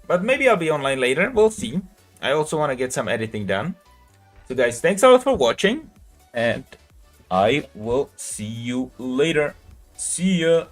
But maybe I'll be online later, we'll see. I also want to get some editing done. So guys, thanks a lot for watching, and I will see you later. See ya.